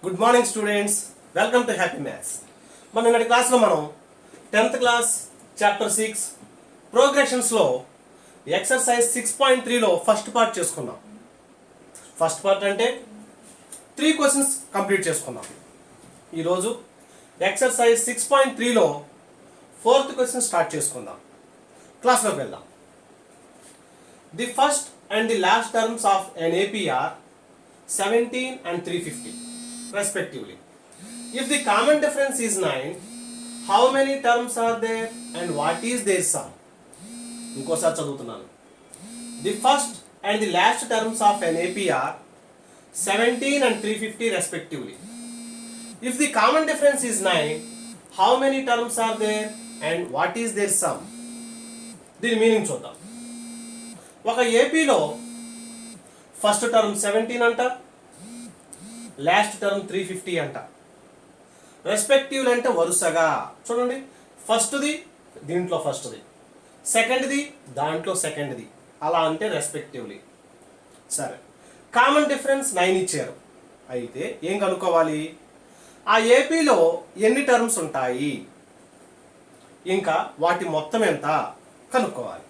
Good morning students, welcome to happy maths. మన నిన్నటి క్లాస్లో మనం 10th క్లాస్ చాప్టర్ 6 ప్రోగ్రెషన్స్లో ఎక్సర్సైజ్ 6.3లో ఫస్ట్ పార్ట్ చేసుకున్నాం. ఫస్ట్ పార్ట్ అంటే 3 క్వశ్చన్స్ కంప్లీట్ చేసుకున్నాం. ఈరోజు ఎక్సర్సైజ్ 6.3లో 4th క్వశ్చన్ స్టార్ట్ చేసుకుందాం. క్లాస్లోకి వెళ్దాం. The first and the last terms of an AP are 17 and 350 respectively. If the common difference is 9, how many terms are there and what is their sum? ఇంకోసారి చదువుతున్నాను. The first and the last terms of an AP are 17 and 350 respectively. If the common difference is 9, how many terms are there and what is their sum? దీని meaning చూద్దాం. ఒక ఏపీలో first term 17 అంట, last term 350 అంట. Respective అంటే వరుసగా చూడండి, ఫస్ట్ది దీంట్లో ఫస్ట్ది, సెకండ్ది దాంట్లో సెకండ్ది, అలా అంటే రెస్పెక్టివ్లీ. సరే, కామన్ డిఫరెన్స్ 9 ఇచ్చారు. అయితే ఏం కనుక్కోవాలి? ఆ ఏపీలో ఎన్ని టర్మ్స్ ఉంటాయి, ఇంకా వాటి మొత్తం ఎంత కనుక్కోవాలి.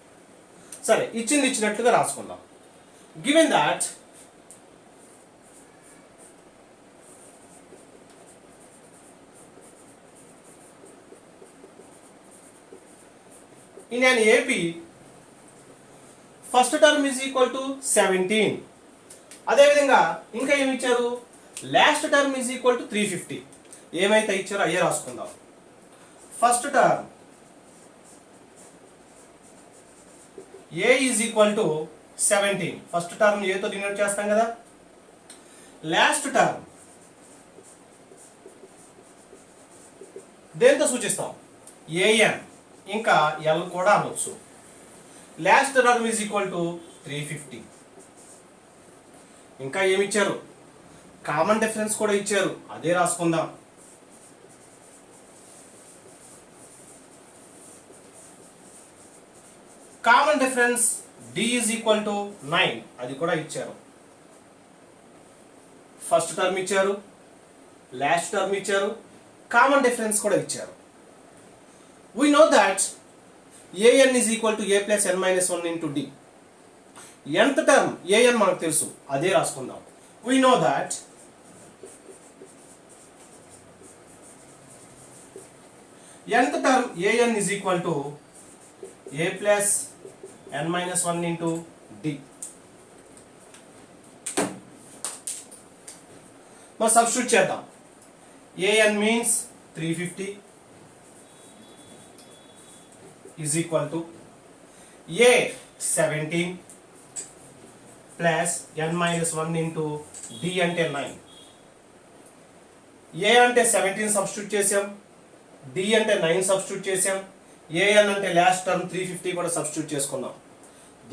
సరే, ఇచ్చినట్లుగా రాసుకుందాం. Given that in an AP first term is equal to 17. అదేవిధంగా ఇంకా ఏమి ఇచ్చారు? Last term is equal to 350. ఏమైతే ఇచ్చారో అయ్యే రాసుకుందాం. First term A is equal to 17. First term ఏతో డినోట్ చేస్తాం కదా. లాస్ట్ టర్మ్ దేంతో సూచిస్తాం? ఏఎన్, ఇంకా ఎల్ కూడా అనొచ్చు. Last term is equal to 350. ఇంకా ఏమి ఇచ్చారు? కామన్ డిఫరెన్స్ కూడా ఇచ్చారు, అదే రాసుకుందాం. Common difference d is equal to 9, అది కూడా ఇచ్చారు. ఫస్ట్ టర్మ్ ఇచ్చారు, లాస్ట్ టర్మ్ ఇచ్చారు, కామన్ డిఫరెన్స్ కూడా ఇచ్చారు. We know that an is equal to a plus n minus 1 into d. nth term an మనకు తెలుసు, అదే రాసుకుందాం. We know that nth term an is equal to a plus n minus 1 into d. మనం substitute చేద్దాం. an means 350 is equal to a 17 plus n minus 1 into d అంటే 9. a అంటే 17 substitute చేసాం, d అంటే 9 substitute చేసాం, an అంటే last term 350 కూడా substitute చేసుకున్నాం.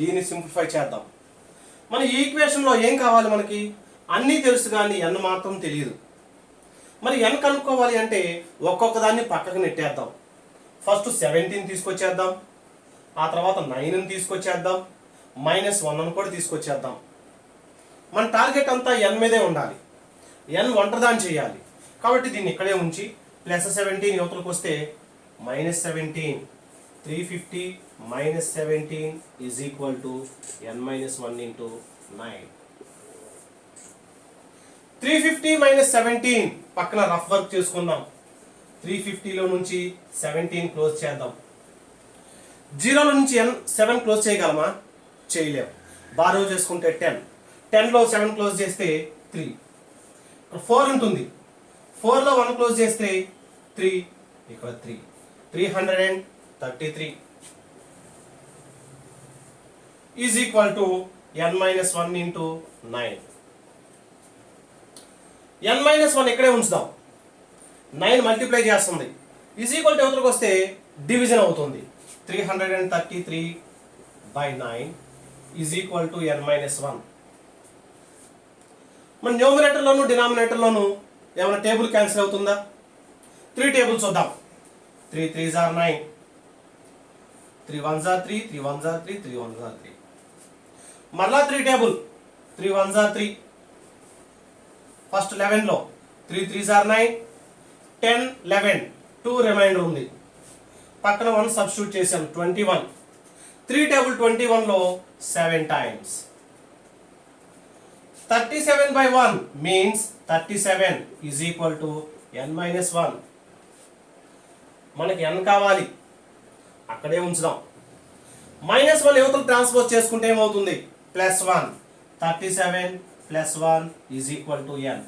దీన్ని సింప్లిఫై చేద్దాం. మన ఈ ఈక్వేషన్లో ఏం కావాలి? మనకి అన్నీ తెలుసు కానీ n మాత్రం తెలియదు. మరి n కనుక్కోవాలి అంటే ఒక్కొక్క దాన్ని పక్కకు నెట్టేద్దాం. ఫస్ట్ 17 తీసుకొచ్చేద్దాం, ఆ తర్వాత 9 తీసుకొచ్చేద్దాం, -1 అని కూడా తీసుకొచ్చేద్దాం. మన టార్గెట్ అంతా n మీదే ఉండాలి, n ఒంటరిదాన్ని చేయాలి. కాబట్టి దీన్ని ఇక్కడే ఉంచి +17 యువతలకు వస్తే -17, 350 -17 is equal to n - 1 into 9. 350 - 17 పక్కన రఫ్ వర్క్ చేసుకుందాం. 350లో నుంచి 17 క్లోజ్ చేద్దాం. 0లో నుంచి 7 క్లోజ్ చేయగలమా? చేయలేం. బారో చేసుకుంటే 10, 10లో 7 క్లోజ్ చేస్తే 3, 4 ఉంటుంది. 4లో 1 క్లోజ్ చేస్తే 3, ఇక్కడ 3, 333 is equal to n - 1 into 9. n - 1 ఇక్కడే ఉంచుదాం. 9 మల్టిప్లై చేస్తుంది, ఈజ్ ఈక్వల్ టు ఎవరికి వస్తే డివిజన్ అవుతుంది. 333/9 ఈజ్ ఈక్వల్ టు n - 1. మన న్యూమరేటర్లోను డినామినేటర్లోను ఏమైనా టేబుల్ క్యాన్సిల్ అవుతుందా? 3 టేబుల్స్ వద్దాం. 3 3s are 9, 3 1s are 3, 3 1s are 3, 3 1s are 3. మరలా 3 టేబుల్, 3 1s are 3. ఫస్ట్ 11లో 3 3s are 9, 10 11, 2 రిమైండర్ ఉంది, పక్కన 1 సబ్స్టిట్యూట్ చేసాం 21, 3 టేబుల్ 21 లో 7 times. 37 by 1 means 37 is equal to n minus 1. మనకి n కావాలి, అక్కడే ఉంచుదాం. -1 యువతలు ట్రాన్స్పోజ్ చేసుకుంటే ఏమవుతుంది, +1. 37 plus 1 is equal to n.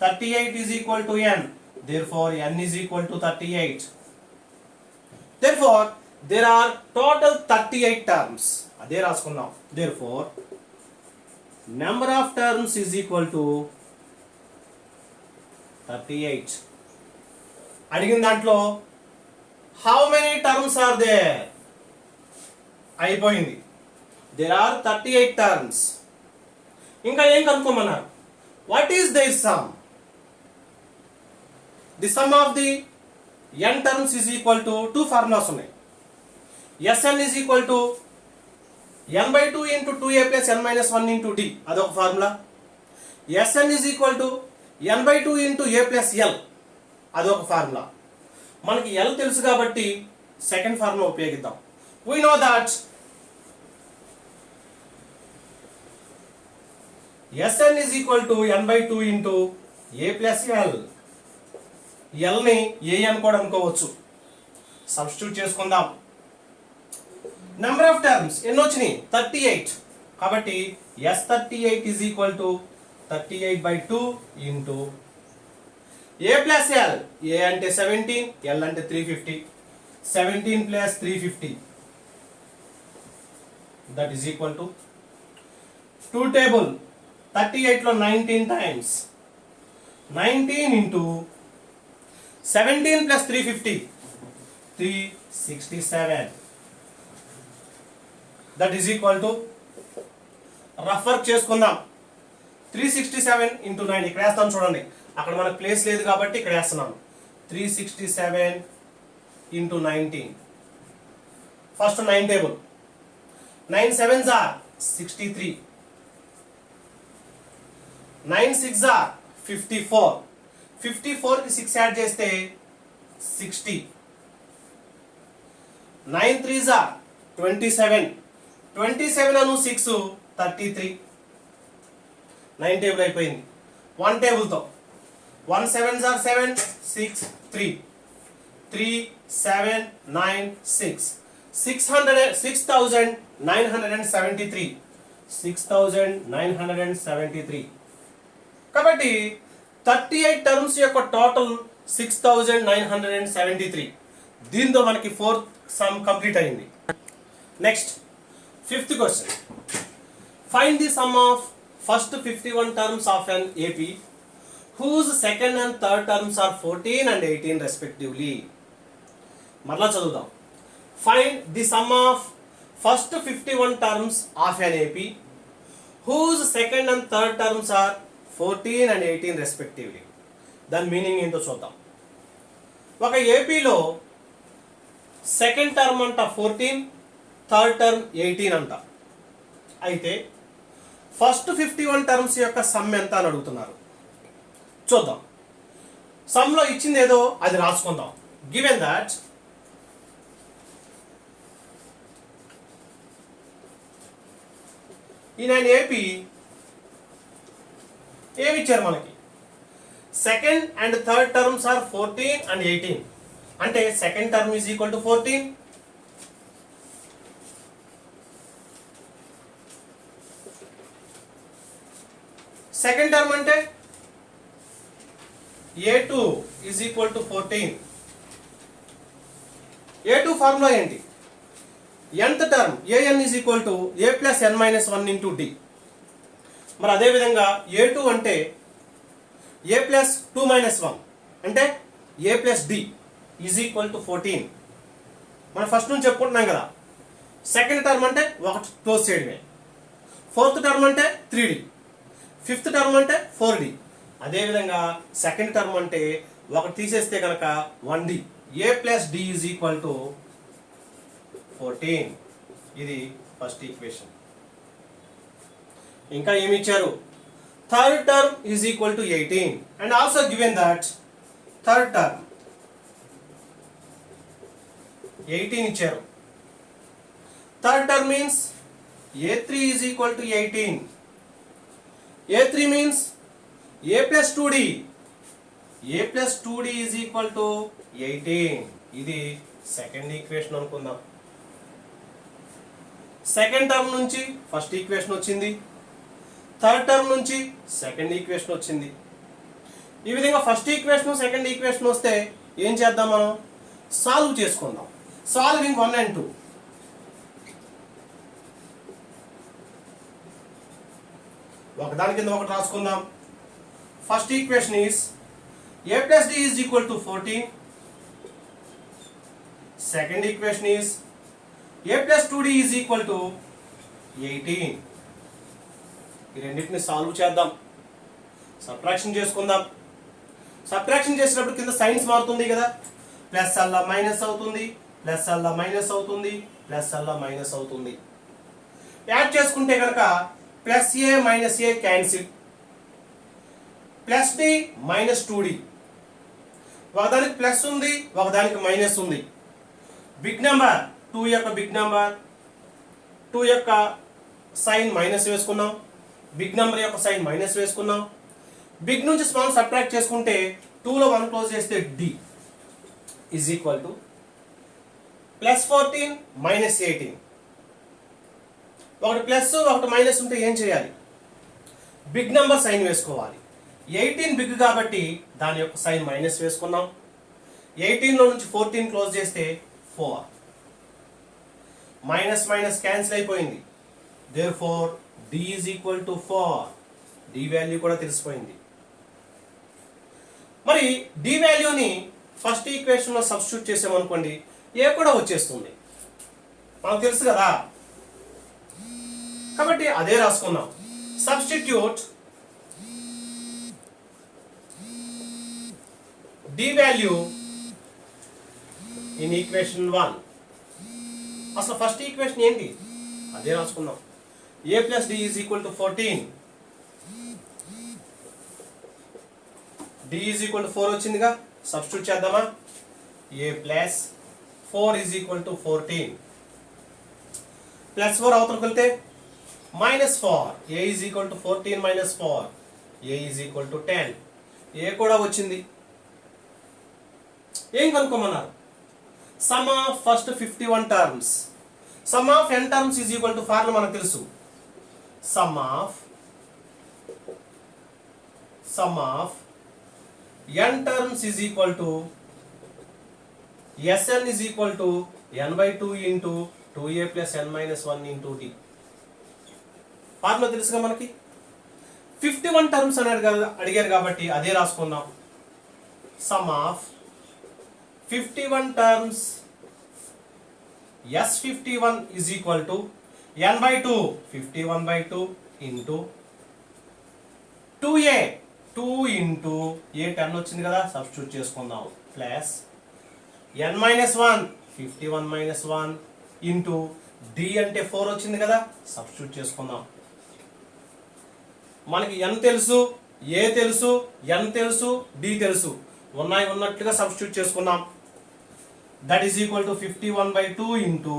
38 is equal to n. Therefore, n is equal to 38. Therefore, there are total 38 terms. అదే రాసుకుందాం. Therefore, number of terms is equal to 38. అడిగిన దాంట్లో how many terms are there? అయిపోయింది. There are 38 terms. ఇంకా ఏం కనుక్కోమన్నారు, what is their sum? The sum of the n terms is equal to 2 formulas ఉన్నాయి. Sn is equal to n by 2 into 2a plus n minus 1 into d, అదొక formula. Sn is equal to n by 2 into a plus l, అదొక formula. మనకి l తెలుసు కాబట్టి second formula ఉపయోగిద్దాం. We know that Sn is equal to n by 2 into a plus l. l ని a అని కూడా అనుకోవచ్చు. సబ్స్టిట్యూట్ చేసుకుందాం. నెంబర్ ఆఫ్ టర్మ్స్ ఎన్ని వచ్చినాయి, 38. కాబట్టి S38 is equal to 38 by 2 into a plus l. a అంటే 17, l అంటే 350. 17 plus 350, that is equal to 2 table 38 లో 19 times, 19 into 17 plus 350, 367, that is equal to, rough work చేసుకుందాం, 367 into 9. ఇక్కడ వేస్తాను చూడండి, అక్కడ మనకు ప్లేస్ లేదు కాబట్టి ఇక్కడ వేస్తున్నాను. 367 into 19. First 9 table, 9 7s are 63, 9 6s are 54, 54 కి 6 యాడ్ చేస్తే 60, 9 3s are 27, 27 అను 6 33. 9 టేబుల్ అయిపోయింది. 1 టేబుల్తో 1 7s are 7, 6 3, 3 7 9 6, 6973, 6973. కాబట్టి 38 టర్మ్స్ యొక్క టోటల్ 6973. దీంతో మనకి ఫోర్త్ సమ్ కంప్లీట్ అయింది. Next 5th question, find the sum of first 51 terms of an AP whose second and third terms are 14 and 18 respectively. మరలా చదువుదాం. Find the sum of first 51 terms of an AP whose second and third terms are 14 and 18 respectively. దాని meaning ఏంటో చూద్దాం. ఒక ఏపీలో second term అంట 14, third term 18 అంట. అయితే ఫస్ట్ 51 టర్మ్స్ యొక్క సమ్ ఎంత అని అడుగుతున్నారు. చూద్దాం. సమ్లో ఇచ్చింది ఏదో అది రాసుకుందాం. Given that in an AP ఏమి ఇచ్చారు మనకి, second and third terms are 14 and 18. అంటే second term is equal to 14, second term అంటే A2 is equal to 14. A2 formula ఏంటి, nth term an is equal to a plus n minus 1 into d. మరి అదేవిధంగా A2 అంటే a plus 2 minus 1 అంటే a plus d is equal to 14. మనం first నుంచి చెప్పుకుంటున్నాం కదా. సెకండ్ టర్మ్ అంటే ఒకటి క్లోజ్ చేయడమే, ఫోర్త్ టర్మ్ అంటే 3d, ఫిఫ్త్ టర్మ్ అంటే 4d. అదేవిధంగా సెకండ్ టర్మ్ అంటే ఒకటి తీసేస్తే కనుక 1d. a plus d is equal to 14. ఇది ఫస్ట్ ఈక్వేషన్. ఇంకా ఏమి ఇచ్చారు, third term is equal to 18 and also given that third term 18 ఇచ్చారు. Third term means a3 is equal to 18. a3 means a plus 2d. a plus 2d is equal to 18. ఇది second equation అనుకుందాం. Second term నుంచి first equation వచ్చింది, third term నుంచి second equation వచ్చింది. ఈ విధంగా first equation second equation వస్తే ఏం చేద్దాం, మనం సాల్వ్ చేసుకుందాం. Solving 1 and 2. ఒకదాని కింద ఒకటి రాసుకుందాం. First equation is a plus d is equal to 14. Second equation is a plus 2d is equal to 18. ఈ రెండింటిని సాల్వ్ చేద్దాం, సబ్ట్రాక్షన్ చేసుకుందాం. సబ్ట్రాక్షన్ చేసినప్పుడు కింద సైన్స్ మారుతుంది కదా, ప్లస్ అల్లా మైనస్ అవుతుంది, ప్లస్ అల్లా మైనస్ అవుతుంది, ప్లస్ అల్లా మైనస్ అవుతుంది. యాడ్ చేసుకుంటే కనుక plus a minus a cancel, plus d minus 2d. ఒకదానికి ప్లస్ ఉంది, ఒకదానికి మైనస్ ఉంది. బిగ్ నెంబర్ 2 యొక్క బిగ్ నెంబర్ 2 యొక్క సైన్ మైనస్ వేసుకున్నాం, బిగ్ నెంబర్ యొక్క సైన్ మైనస్ వేసుకున్నాం. బిగ్ నుంచి స్మాల్ సబ్ట్రాక్ట్ చేసుకుంటే 2లో 1 క్లోజ్ చేస్తే d is equal to plus 14 minus 18. ఒకటి ప్లస్ ఒకటి మైనస్ ఉంటే ఏం చేయాలి, బిగ్ నెంబర్ సైన్ వేసుకోవాలి. 18 బిగ్ కాబట్టి దాని యొక్క సైన్ మైనస్ వేసుకున్నాం. 18లో నుంచి 14 క్లోజ్ చేస్తే 4. మైనస్ మైనస్ క్యాన్సిల్ అయిపోయింది. therefore d is equal to 4. d value కూడా తెలిసిపోయింది. మరి d వాల్యూని ఫస్ట్ ఈక్వేషన్లో సబ్స్టిట్యూట్ చేసామనుకోండి, ఏ కూడా వచ్చేస్తుంది, మనకు తెలుసు కదా. కాబట్టి అదే రాసుకున్నాం. Substitute d value in equation 1. అసలు ఫస్ట్ ఈక్వేషన్ ఏంటి, అదే రాసుకున్నాం. a plus d is equal to 14. d is equal to 4 వచ్చిందిగా, సబ్స్టిట్యూట్ చేద్దామా. a plus 4 is equal to 14. Plus 4 అవతలకు వెళ్తే minus 4. a is equal to 14 minus 4. a is equal to 10. a కూడా వచ్చింది. ఏం కనుక్కోమన్నారు, sum of first 51 terms. Sum of n terms is equal to formula మనకు తెలుసు. Sum of n terms is equal to Sn is equal to n/2 into 2a plus n minus 1 into d. Formula తెలుసుగా మనకి. 51 terms అని అడిగారు కాబట్టి అదే రాసుకుందాం. Sum of 51 terms S51 is equal to n/2 51/2 into 2a 2 into a 10 వచ్చింది కదా, substitute చేసుకుందాం. Plus n minus 1 51 minus 1 into d అంటే 4 వచ్చింది కదా, సబ్స్టిట్యూట్ చేసుకుందాం. మనకి n తెలుసు, a తెలుసు, n తెలుసు, d తెలుసు. ఉన్నట్లుగా సబ్స్టిట్యూట్ చేసుకున్నాం. That is equal to 51/2 into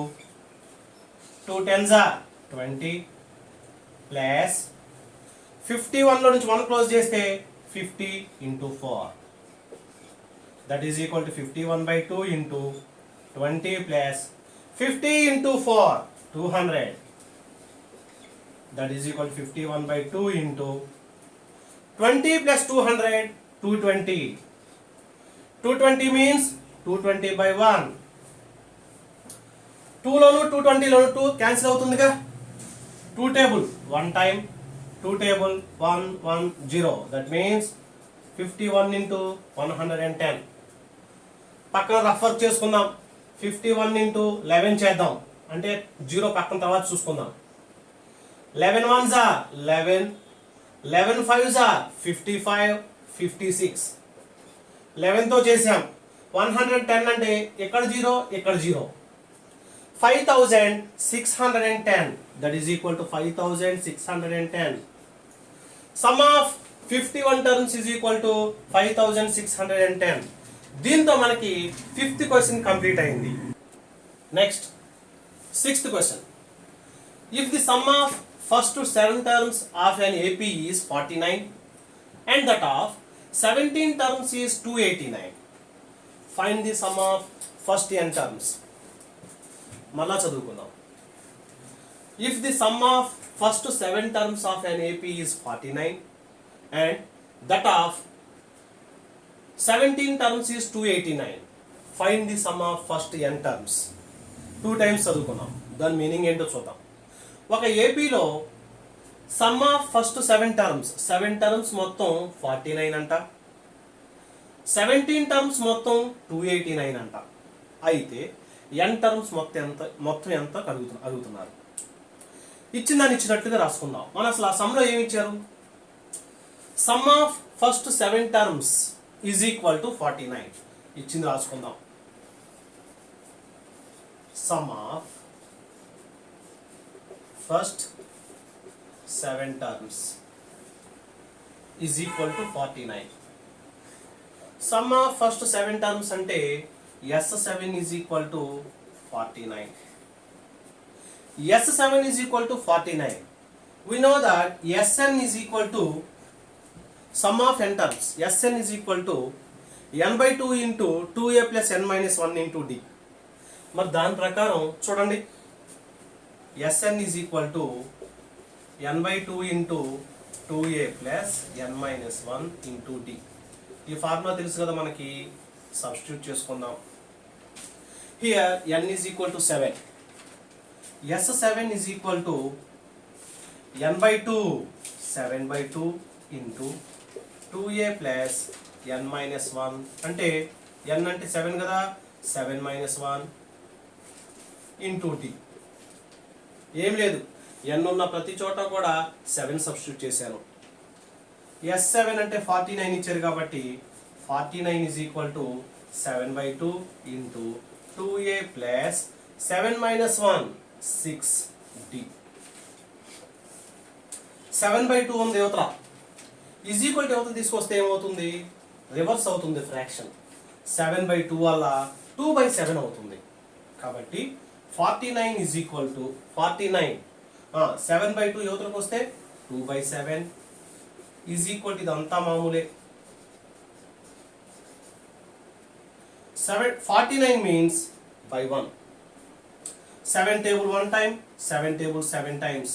2 10s are 20 plus 51లో నుంచి 1 క్లోజ్ చేస్తే 50 into 4. That is equal to 51/2 into 20 plus 50 into 4 200. That is equal to 51/2 into 20 plus 200 220. 220 means 220/1. 2లోను 220లోను 2 క్యాన్సిల్ అవుతుందిగా. 2 table 1 time, 2 table 1 1 0. That means 51 into 110. పక్కన rough work చేసుకుందాం. 51 into 11 చేద్దాం, అంటే 0 పక్కన తర్వాత చూసుకుందాం. 11 ones are 11, 11 fives are 55 56. 11తో చేసాం. 110 అంటే ఇక్కడ 0 ఇక్కడ 0. 5610. That is equal to 5610. Some of 51 terms is equal to 5610. దీంతో మనకి ఫిఫ్త్ క్వశ్చన్ కంప్లీట్ అయింది. Next sixth question. If the sum of first 7 terms of an AP is 49 and that of 17 terms is 289, find the sum of first n terms. మళ్ళా చదువుకుందాం. If the sum of first 7 terms of an AP is 49 and that of 17 terms is 289, find the sum of first n terms. 2 times చదువుకున్నాం. దాని meaning ఏంటో చూద్దాం. ఒక ఏపీలో some of first 7 terms మొత్తం 49 అంట, 17 టర్మ్స్ మొత్తం 289 అంట. అయితే n టర్మ్స్ మొత్తం ఎంత అడుగుతున్నారు. ఇచ్చిందని ఇచ్చినట్టుగా రాసుకుందాం. మన అసలు ఆ సమ్లో ఏమి ఇచ్చారు? Sum of first 7 terms is equal to 49 ఇచ్చింది, రాసుకుందాం. Sum of first 7 terms is equal to 49. Sum of first 7 terms అంటే S7 is equal to 49. S7 is equal to 49. We know that Sn is equal to sum of n terms. Sn is equal to n by 2 into 2a plus n minus 1 into d. మరి దాని ప్రకారం చూడండి, Sn is equal to n by 2 into 2a plus n minus 1 into d. ఈ formula తెలుసు కదా మనకి, substitute చేసుకుందాం. Here n is equal to 7. S7 is equal to n by 2, 7 by 2 into 2a plus n minus 1. అంటే n అంటే 7 కదా, 7 minus 1 into d. ఏం లేదు, n ఉన్న ప్రతి చోట కూడా 7 సబ్స్టిట్యూట్ చేశాను. S7 అంటే 49 ఇచ్చారు కాబట్టి 49 is equal to 7 by 2 into 2a plus 7 minus 1 6d. 7 by 2 ఉంది యువతల, ఈజ్ ఈక్వల్ టు యువతలు తీసుకొస్తే ఏమవుతుంది? రివర్స్ అవుతుంది ఫ్రాక్షన్. 7 by 2 వల్ల 2 by 7 అవుతుంది. కాబట్టి 49 is equal to 49 7 by 2 యువతలకు వస్తే 2 by 7 is equal to ఇదంతా మామూలే. 49 means by 1. 7 table 1 time, 7 table 7 times.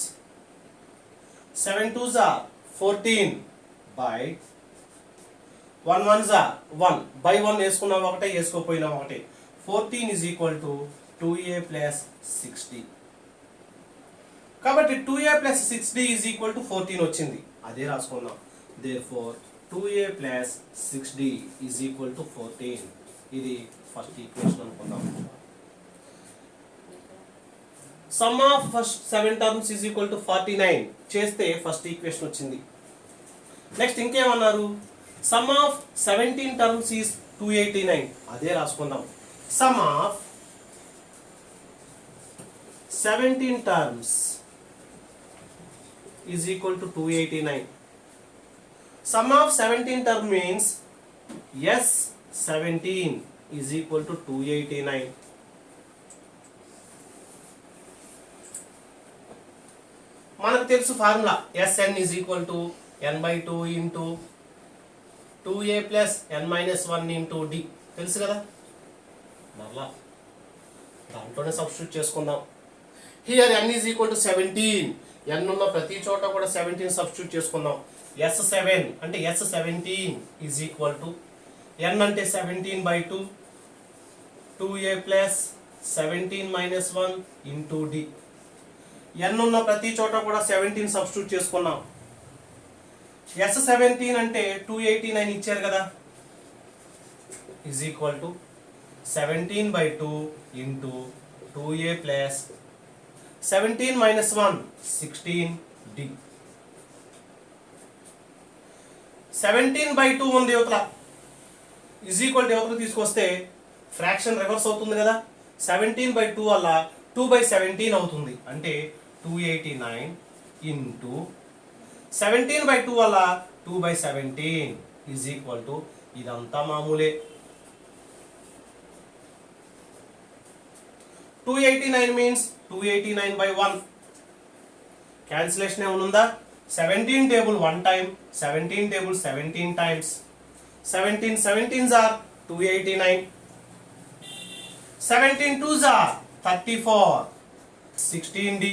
7 2s are 14 by 1 1s are 1 by 1 వేసుకున్నా ఒకటే, వేసుకోపోయినా ఒకటే. 14 is equal to 2a plus 6d. కాబట్టి 2a plus 6d is equal to 14 వచ్చింది, అదే రాసుకున్నాం. therefore 2a plus 6d is equal to 14. ఇది first equation అనుకుందాం. Sum of first 7 terms is equal to 49 చేస్తే ఫస్ట్ ఈక్వేషన్ వచ్చింది. నెక్స్ట్ ఇంకేమన్నారు? Sum of 17 terms is 289, అదే రాసుకుందాం. Sum of 17 terms is equal to 289. Sum of 17 term means S17 is equal to 289. మనకు తెలుసు formula, Sn is equal to n by 2 into 2a plus n minus 1 into d. తెలుసు కదా, మరలా దాంట్లోనే substitute చేసుకుందాం. Here n is equal to 17. n ఉన్న ప్రతి చోట కూడా 17 సబ్స్టిట్యూట్ చేసుకుందాం. S7 అంటే S17 is equal to n అంటే 17 by 2 2a plus 17 minus 1 into d. n ఉన్న ప్రతి చోట కూడా 17 సబ్స్టిట్యూట్ చేసుకున్నాం. S17 అంటే 289 ఇచ్చారు కదా, is equal to 17 by 2 into 2a plus 17 minus 1 16d. 17 by 2 ఉంది యువతల, is equal to యువతలు తీసుకొస్తే ఫ్రాక్షన్ రివర్స్ అవుతుంది కదా. 17 by 2 వల్ల 2 by 17 అవుతుంది, అంటే 289 into 17/2 వల్ల 2/17 ఈజ్ ఈక్వల్ టు ఇదంతా మామూలే. 289 మీన్స్ 289/1. క్యాన్సిలేషన్ ఏమనుందా? 17 table 1 time, 17 table 17 times. 17 17s are 289. 17 2s are 34. 16d.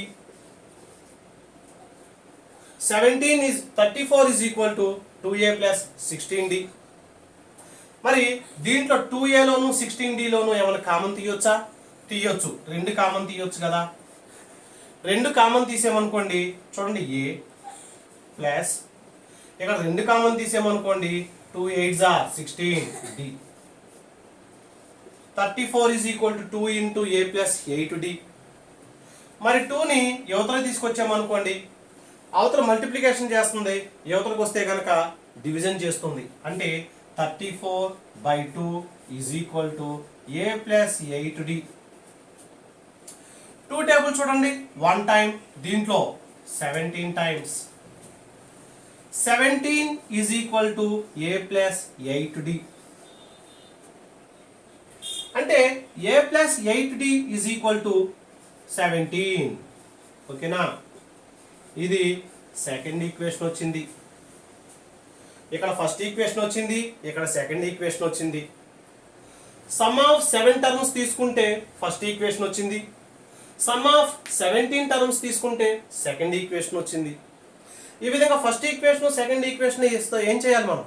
34 is equal to 2a plus 16d. మరి దీంట్లో 2a లోను 16d లోను ఏమైనా కామన్ తీయొచ్చా? తీయొచ్చు. రెండు కామన్ తీయొచ్చు కదా. రెండు కామన్ తీసేమనుకోండి, చూడండి a ప్లస్ ఇక్కడ రెండు common తీసేమనుకోండి 2 8s are 16d. 34 is equal to 2 into a plus 8d. మరి 2ని యువతల తీసుకొచ్చామనుకోండి, అవతల మల్టిప్లికేషన్ చేస్తుంది, యువతలకు వస్తే కనుక డివిజన్ చేస్తుంది. అంటే 34/2 is equal to a plus 8d. 2 table చూడండి, 1 టైం, దీంట్లో 17 times. 17 is equal to a plus 8d. అంటే a plus 8d is equal to 17. ఓకేనా? ఇది సెకండ్ ఈక్వేషన్ వచ్చింది. ఇక్కడ ఫస్ట్ ఈక్వేషన్ వచ్చింది, ఇక్కడ సెకండ్ ఈక్వేషన్ వచ్చింది. సమ్ ఆఫ్ 7 టర్మ్స్ తీసుకుంటే ఫస్ట్ ఈక్వేషన్ వచ్చింది. సమ్ ఆఫ్ 17 టర్మ్స్ తీసుకుంటే సెకండ్ ఈక్వేషన్ వచ్చింది. ఈ విధంగా ఫస్ట్ ఈక్వేషన్ సెకండ్ ఈక్వేషన్ ఇస్తే ఏం చేయాలి? మనం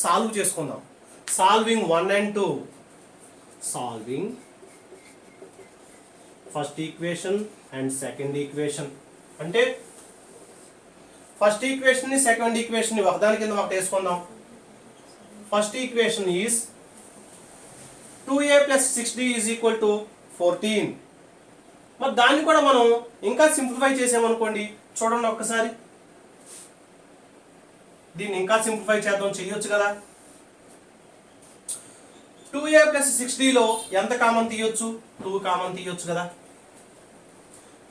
సాల్వ్ చేసుకుందాం. Solving 1 and 2. Solving first equation and second equation. అంటే ఫస్ట్ ఈక్వేషన్ ని సెకండ్ ఈక్వేషన్ ని ఒకదాని కింద ఒకటి వేసుకుందాం. First equation is 2a plus 6d is equal to 14. మరి దాన్ని కూడా మనం ఇంకా సింప్లిఫై చేసామనుకోండి, చూడండి ఒక్కసారి. దీన్ని ఇంకా సింప్లిఫై చేద్దాం, చెయ్యొచ్చు కదా. 2a plus 6d లో ఎంత కామన్ తీయొచ్చు? 2 కామన్ తీయొచ్చు కదా.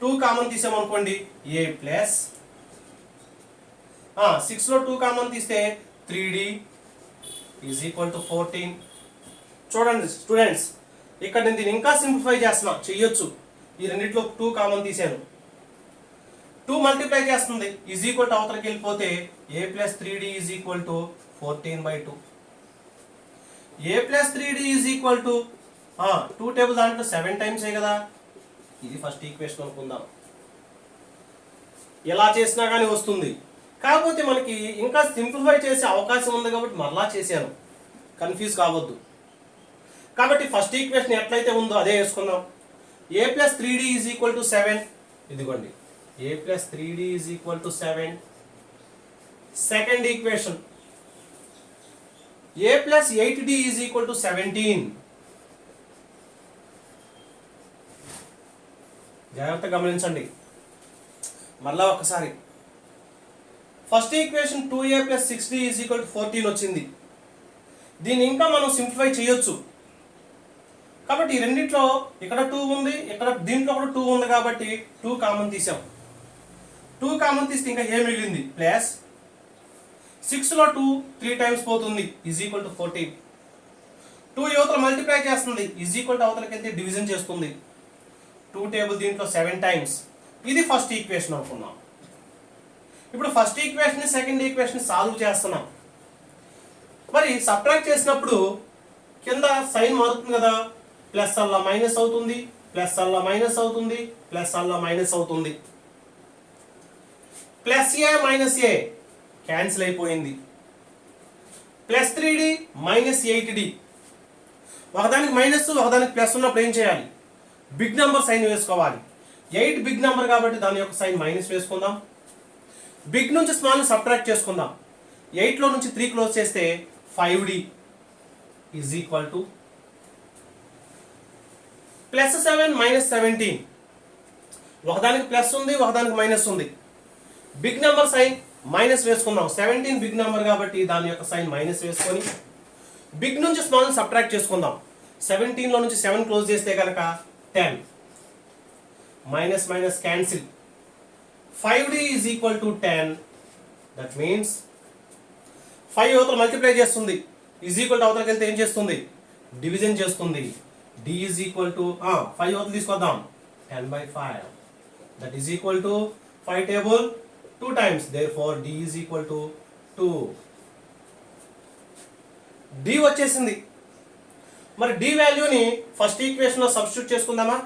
2 కామన్ తీసామనుకోండి a ప్లస్ 6 లో 2 కామన్ తీస్తే 3d ఈజ్ ఈక్వల్ టు 14. చూడండి స్టూడెంట్స్, ఇక్కడ నేను దీన్ని ఇంకా సింప్లిఫై చేస్తున్నా, చెయ్యొచ్చు. ఈ రెండిట్లో 2 కామన్ తీసాను, 2 మల్టిప్లై చేస్తుంది, ఈజ్ ఈక్వల్ టు అవతలకి వెళ్ళిపోతే a plus 3d is equal to 14/2. a plus 3d is equal to 2 table దాంట్లో 7 టైమ్స్ కదా. ఇది ఫస్ట్ ఈక్వేషన్ అనుకుందాం. ఎలా చేసినా కానీ వస్తుంది. కాకపోతే మనకి ఇంకా సింప్లిఫై చేసే అవకాశం ఉంది కాబట్టి మరలా చేశాను, కన్ఫ్యూజ్ కావద్దు. కాబట్టి ఫస్ట్ ఈక్వేషన్ ఎట్లయితే ఉందో అదే వేసుకుందాం. a plus 3d is equal to 7. ఇదిగోండి, a plus 3d is equal to 7. Second equation a plus 8d is equal to 17. జాగ్రత్తగా గమనించండి మళ్ళా ఒకసారి. First equation 2a plus 6d is equal to 14 వచ్చింది. దీన్ని ఇంకా మనం సింప్లిఫై చేయొచ్చు. కాబట్టి ఈ రెండిట్లో ఇక్కడ 2 ఉంది, ఇక్కడ దీంట్లో కూడా 2 ఉంది కాబట్టి 2 కామన్ తీసాం. 2 కామన్ తీస్తే ఇంకా ఏ మిగిలింది? ప్లస్ 6 లో 2 3 టైమ్స్ పోతుంది, ఈజ్ ఈక్వల్ టు 14. 2 యువతల మల్టిప్లై చేస్తుంది, ఈజ్ ఈక్వల్ టు అవతలకి వెళ్తే డివిజన్ చేస్తుంది. 2 టేబుల్ దీంట్లో 7 టైమ్స్. ఇది ఫస్ట్ ఈక్వేషన్ అనుకున్నాం. ఇప్పుడు first equation second equation solve చేస్తున్నాం. మరి సబ్ట్రాక్ట్ చేసినప్పుడు కింద సైన్ మారుతుంది కదా, ప్లస్ అల్లా మైనస్ అవుతుంది, ప్లస్ అల్లా మైనస్ అవుతుంది, ప్లస్ అల్లా మైనస్ అవుతుంది. Plus a minus a cancel అయిపోయింది. Plus 3d minus 8d. ఒకదానికి మైనస్ ఒకదానికి ప్లస్ ఉన్నప్పుడు ఏం చేయాలి? బిగ్ నెంబర్ సైన్ వేసుకోవాలి. 8 బిగ్ నెంబర్ కాబట్టి దాని యొక్క సైన్ మైనస్ వేసుకుందాం. బిగ్ నుంచి స్మాల్ సబ్ట్రాక్ట్ చేసుకుందాం. 8 లో నుంచి 3 క్లోజ్ చేస్తే 5d is equal to plus 7 minus 17. ఒకదానికి ప్లస్ ఉంది, ఒకదానికి మైనస్ ఉంది. బిగ్ నెంబర్ సైన్ మైనస్ వేసుకుందాం. 17 బిగ్ నెంబర్ కాబట్టి దాని యొక్క సైన్ మైనస్ వేసుకొని బిగ్ నుంచి స్మాల్ సబ్ట్రాక్ట్ చేసుకుందాం. 17 లో నుంచి 7 క్లోజ్ చేస్తే కనుక 10. Minus minus cancel. 5d is equal to 10. That means 5 అవతల మల్టిప్లై చేస్తుంది, ఈజ్ ఈక్వల్ టు అవతలకి వెళ్తే ఏం చేస్తుంది, డివిజన్ చేస్తుంది. d ఈజ్ ఈక్వల్ టు 5 అవతల తీసుకొద్దాం, 10/5 that is equal to 5 table 2 times, therefore d is equal to 2. d వచ్చేసింది. మరి d వాల్యూని ఫస్ట్ ఈక్వేషన్లో సబ్స్టిట్యూట్ చేసుకుందామా?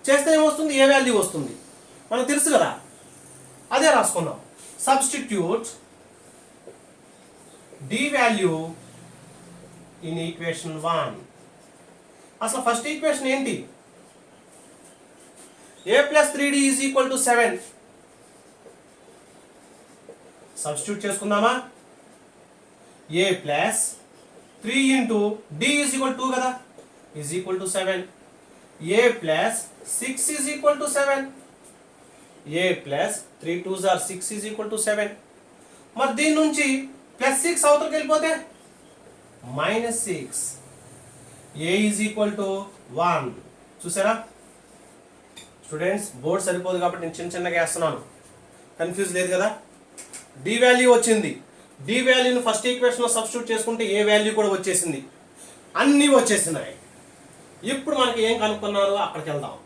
చేస్తే ఏమొస్తుంది, ఏ వాల్యూ వస్తుంది మనకు తెలుసు కదా, అదే రాసుకుందాం. Substitute d value in equation 1. అసలు ఫస్ట్ ఈక్వేషన్ ఏంటి, a + 3d is equal to 7. Substitute చేసుకుందామా? a plus 3 into d is equal 2 కదా, is equal to 7. a plus 6 is equal to 7. a plus 3 2s are 6 is equal to 7. మరి దీని నుంచి +6 అవతలకి వెళ్ళిపోతే -6. a is equal to 1. చూసారా students, board సరిపోదు కాబట్టి నేను చిన్న చిన్నగా వేస్తున్నాను, కన్ఫ్యూజ్ లేదు కదా. d వాల్యూ వచ్చింది, d వాల్యూని ఫస్ట్ ఈక్వేషన్లో సబ్స్టిట్యూట్ చేసుకుంటే ఏ వాల్యూ కూడా వచ్చేసింది, అన్నీ వచ్చేసినాయి. ఇప్పుడు మనకి ఏం కనుక్కున్నారు, అక్కడికి వెళ్దాం.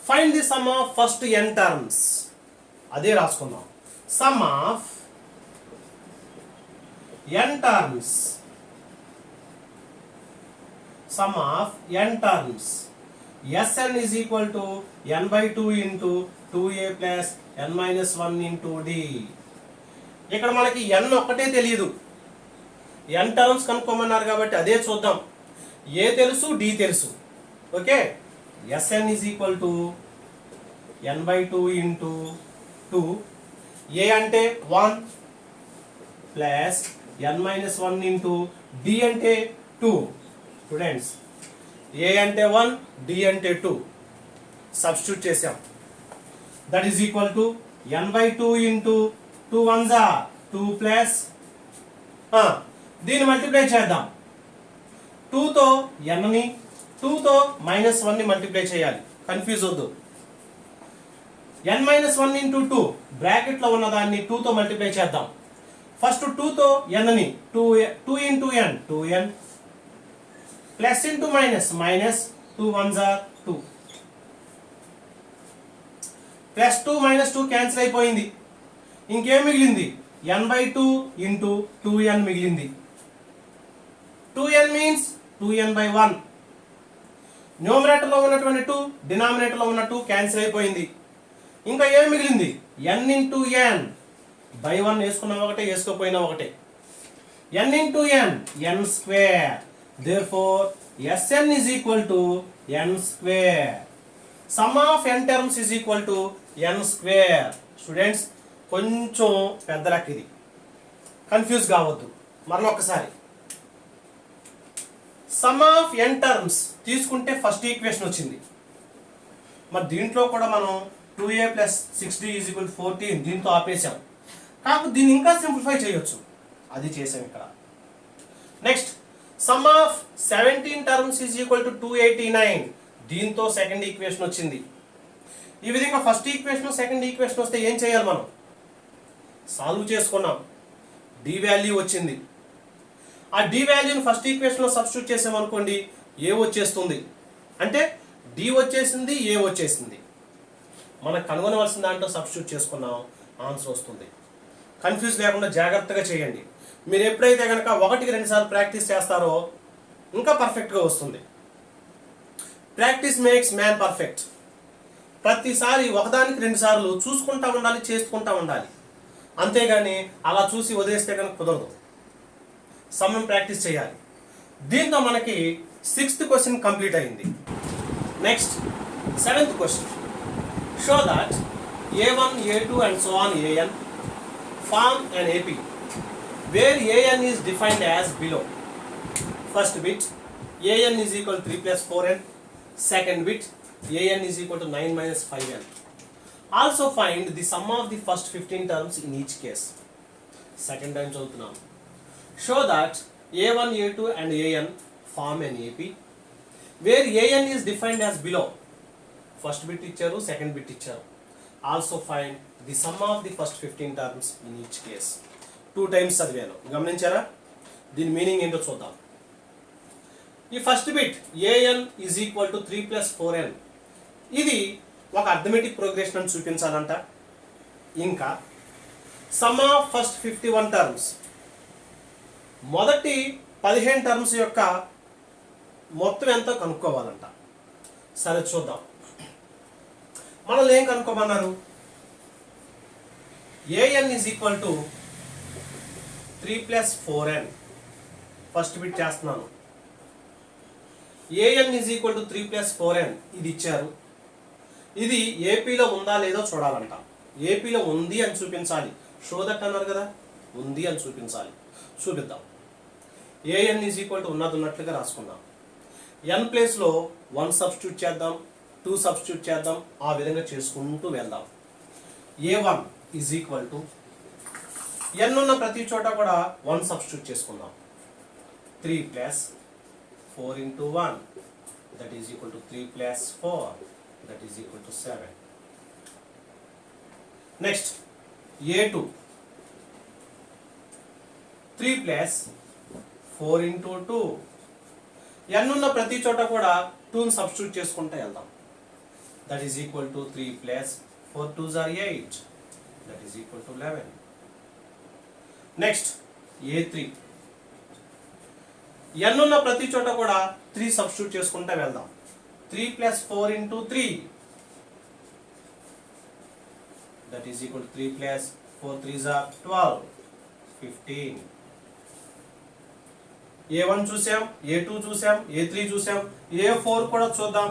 Find the sum of first n terms, అదే రాసుకుందాం. Sum of n terms, sum of n terms Sn is equal to n/2 into 2a plus n minus 1 into d. ఇక్కడ మనకి n ఒక్కటే తెలియదు, n టర్మ్స్ కనుక్కోమన్నారు కాబట్టి అదే చూద్దాం. a తెలుసు, d తెలుసు. Okay, Sn is equal to n/2 into 2, a అంటే 1 plus n minus 1 into d అంటే 2. స్టూడెంట్స్, a అంటే 1, d అంటే 2, సబ్స్టిట్యూట్ చేసాం. That is equal to n/2 into 2 1s are 2 plus దీన్ని మల్టిప్లై చేద్దాం. 2తో n ని 2తో -1ని మల్టిప్లై చేయాలి, కన్ఫ్యూజ్ వద్దు. n - 1 ఇంటూ 2 బ్రాకెట్లో ఉన్న దాన్ని 2తో మల్టిప్లై చేద్దాం. ఫస్ట్ 2తో n ని 2 into n 2n plus into minus 2 1s are 2 plus 2 -2 cancel అయిపోయింది. ఇంకేం మిగిలింది, n/2 ఇంటూ 2n మిగిలింది. 2n means 2n/1. న్యూమరేటర్లో ఉన్నటువంటి 2 డినామినేటర్లో ఉన్న 2 క్యాన్సిల్ అయిపోయింది. ఇంకా ఏం మిగిలింది, n ఇంటూ n. బై 1 వేసుకున్నా ఒకటే, వేసుకోపోయినా ఒకటే. n into n, n square. Therefore, Sn is equal to n square. Sum of n terms is equal to n square. Students, కొంచెం పెద్ద లెక్క ఇది, కన్ఫ్యూజ్ కావద్దు. మరొకసారి సమ్ ఆఫ్ n టర్మ్స్ తీసుకుంటే ఫస్ట్ ఈక్వేషన్ వచ్చింది. మరి దీంట్లో కూడా మనం 2a + 6d = 14 దీంతో ఆపేసాం. కాకపోతే దీన్ని ఇంకా సింప్లిఫై చేయొచ్చు, అది చేసాం ఇక్కడ. Next some of 17 terms is equal to 289. దీంతో సెకండ్ ఈక్వేషన్ వచ్చింది. ఈ విధంగా ఫస్ట్ ఈక్వేషన్ సెకండ్ ఈక్వేషన్ వస్తే ఏం చేయాలి, మనం సాల్వ్ చేసుకున్నాం. డి వాల్యూ వచ్చింది. ఆ డి వాల్యూని ఫస్ట్ ఈక్వేషన్లో సబ్స్టిట్యూట్ చేసామనుకోండి, ఏ వచ్చేస్తుంది. అంటే డి వచ్చేసింది, ఏ వచ్చేసింది. మనం కనుగొనవలసిన దాంట్లో సబ్స్టిట్యూట్ చేసుకున్నాం, ఆన్సర్ వస్తుంది. కన్ఫ్యూజ్ లేకుండా జాగ్రత్తగా చేయండి. మీరు ఎప్పుడైతే కనుక 1కి 2 సార్లు ప్రాక్టీస్ చేస్తారో ఇంకా పర్ఫెక్ట్గా వస్తుంది. Practice makes man perfect. ప్రతిసారి ఒకదానికి 2 సార్లు చూసుకుంటా ఉండాలి, చేసుకుంటా ఉండాలి. అంతేగాని అలా చూసి వదిలేస్తే కనుక కుదరదు. సమయం ప్రాక్టీస్ చేయాలి. దీంతో మనకి 6th క్వశ్చన్ కంప్లీట్ అయింది. Next 7th question. Show that a1, a2 and so on an form an AP where an is defined as below. First bit an is equal to 3 plus 4n. Second bit an is equal to 9 minus 5n. Also find the sum of the first 15 terms in each case. Second time చదువుతున్నాం. Show that a1, a2 and an form an AP where an is defined as below. First bit ఇచ్చారు, second bit ఇచ్చారు. Also find the sum of the first 15 terms in each case. 2 times చదివాను, గమనించారా? దీని meaning ఏంటో చూద్దాం. ఈ first bit an is equal to 3 plus 4n, ఇది ఒక అర్థమెటిక్ ప్రోగ్రెషన్ అని చూపించాలంట. ఇంకా సమ్ ఆఫ్ ఫస్ట్ 51 టర్మ్స్, మొదటి 15 టర్మ్స్ యొక్క మొత్తం ఎంతో కనుక్కోవాలంట. సరే చూద్దాం. మనల్ని ఏం కనుక్కోమన్నారు? an is equal to 3 plus 4n. First bit చేస్తున్నాను. an is equal to 3 plus 4n ఇది ఇచ్చారు. ఇది ఏపీలో ఉందా లేదో చూడాలంట. ఏపీలో ఉంది అని చూపించాలి. షో దట్ అన్నారు కదా, ఉంది అని చూపించాలి. చూపిద్దాం. an ఈజ్ ఈక్వల్ టు ఉన్నట్లుగా రాసుకుందాం. n ప్లేస్లో 1 సబ్స్టిట్యూట్ చేద్దాం, 2 సబ్స్టిట్యూట్ చేద్దాం, ఆ విధంగా చేసుకుంటూ వెళ్దాం. a1 is equal to n ఉన్న ప్రతి చోట కూడా 1 సబ్స్టిట్యూట్ చేసుకుందాం. 3 plus 4 into 1 that is equal to 3 plus 4 that is equal to 7. Next a2 3 plus 4 into 2, n ఉన్న ప్రతి చోట కూడా 2ని సబ్స్టిట్యూట్ చేసుకుంటూ వెళ్దాం. That is equal to 3 plus 4 2s are 8 that is equal to 11. Next a3 n ఉన్న ప్రతి చోట కూడా 3 సబ్స్టిట్యూట్ చేసుకుంటూ వెళ్దాం. 3 plus 4 into 3 that is equal to 3 plus 4 3s are 12 15. a1 చూసాం, a2 చూసాం, a3 చూసాం, a4 కూడా చూద్దాం.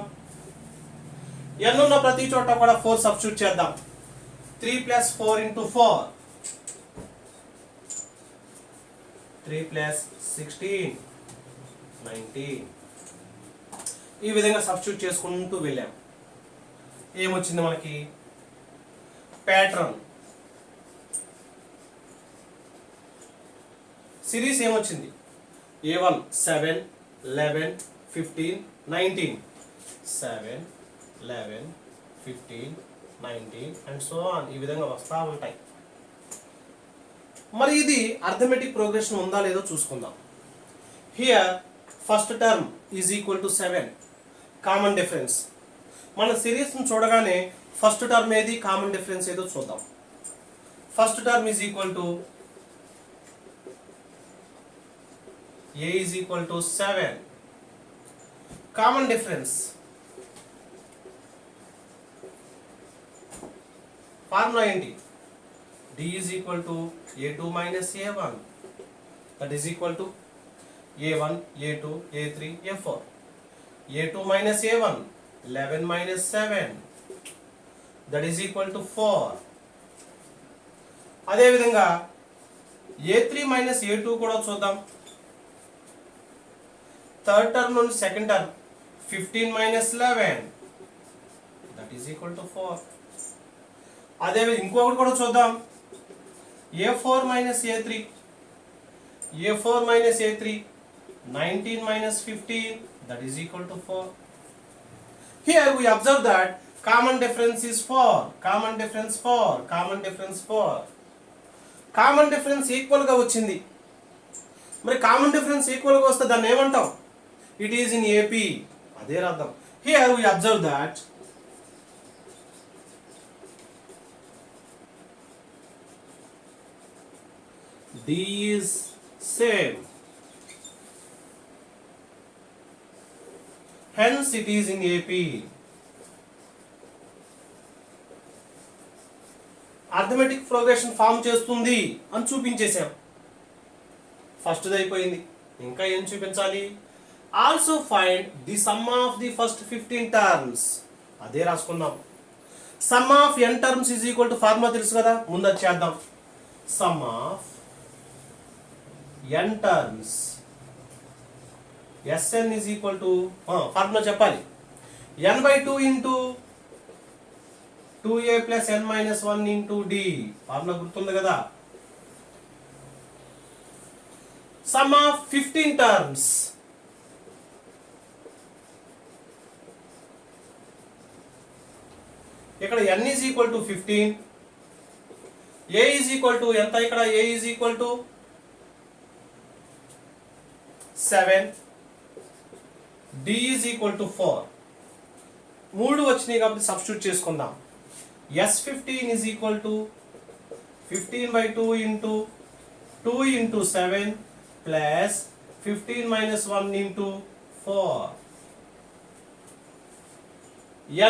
n ఉన్న ప్రతి చోట కూడా 4 సబ్స్టిట్యూట్ చేద్దాం. 3 ప్లస్ 4 ఇంటూ 4 3 ప్లస్ 16 19. ఈ విధంగా సబ్స్టిట్యూట్ చేసుకుంటూ వెళ్ళాం. ఏమొచ్చింది మనకి? ప్యాటర్న్ సిరీస్ ఏమొచ్చింది? a1 7 11 15 19 7 11 15 19 and so on. ఈ విధంగా వస్తూ ఉంటాయి. మరి ఇది అర్థమెటిక్ ప్రోగ్రెషన్ ఉందా లేదో చూసుకుందాం. Here first term is equal to 7, common difference. మన సిరీస్ను చూడగానే ఫస్ట్ టర్మ్ ఏది, కామన్ డిఫరెన్స్ ఏదో చూద్దాం. First term is equal to a is equal to 7. Common difference. Formula ఏంటి? d is equal to a2 minus a1. That is equal to a1, a2, a3, a4. a2 minus a1 11 minus 7. That is equal to 4. అదే విధంగా a3 minus a2 కూడా చూద్దాం. Third term నుండి second term 15 minus 11 that is equal to 4. అదే ఇంకొకటి కూడా చూద్దాం. a4 minus a3 a4 minus a3 19 minus 15 that is equal to 4. Here we observe that common difference is 4, common difference 4, common difference 4. Common difference equal గా వచ్చింది. మరి common difference equal గా వస్తే దాన్ని ఏమంటాం? It is in AP. అదే రాద్దాం. Here we observe that D is same. Hence it is in AP. Arithmetic progression form చేస్తుంది అని చూపించేశాం. ఫస్ట్ది అయిపోయింది. ఇంకా ఏం చూపించాలి? Also find the sum of the first 15 terms. అదే రాసుకుందాం. Sum of n terms is equal to formula తెలుసు కదా, ముందు అది చేద్దాం. Sum of n terms Sn is equal to formula చెప్పాలి. n/2 into 2a plus n minus 1 into d. Formula గుర్తుంది కదా. సమ్ ఆఫ్ 15 టర్మ్స్ ఇక్కడ n is equal to 15, a is equal to ఎంత, ఇక్కడ a is equal to 7, d is equal to 4. 3 వచ్చినాయి కాబట్టి substitute చేసుకుందాం. S15 is equal to 15/2 into 2 into 7 plus 15 - 1 into 4.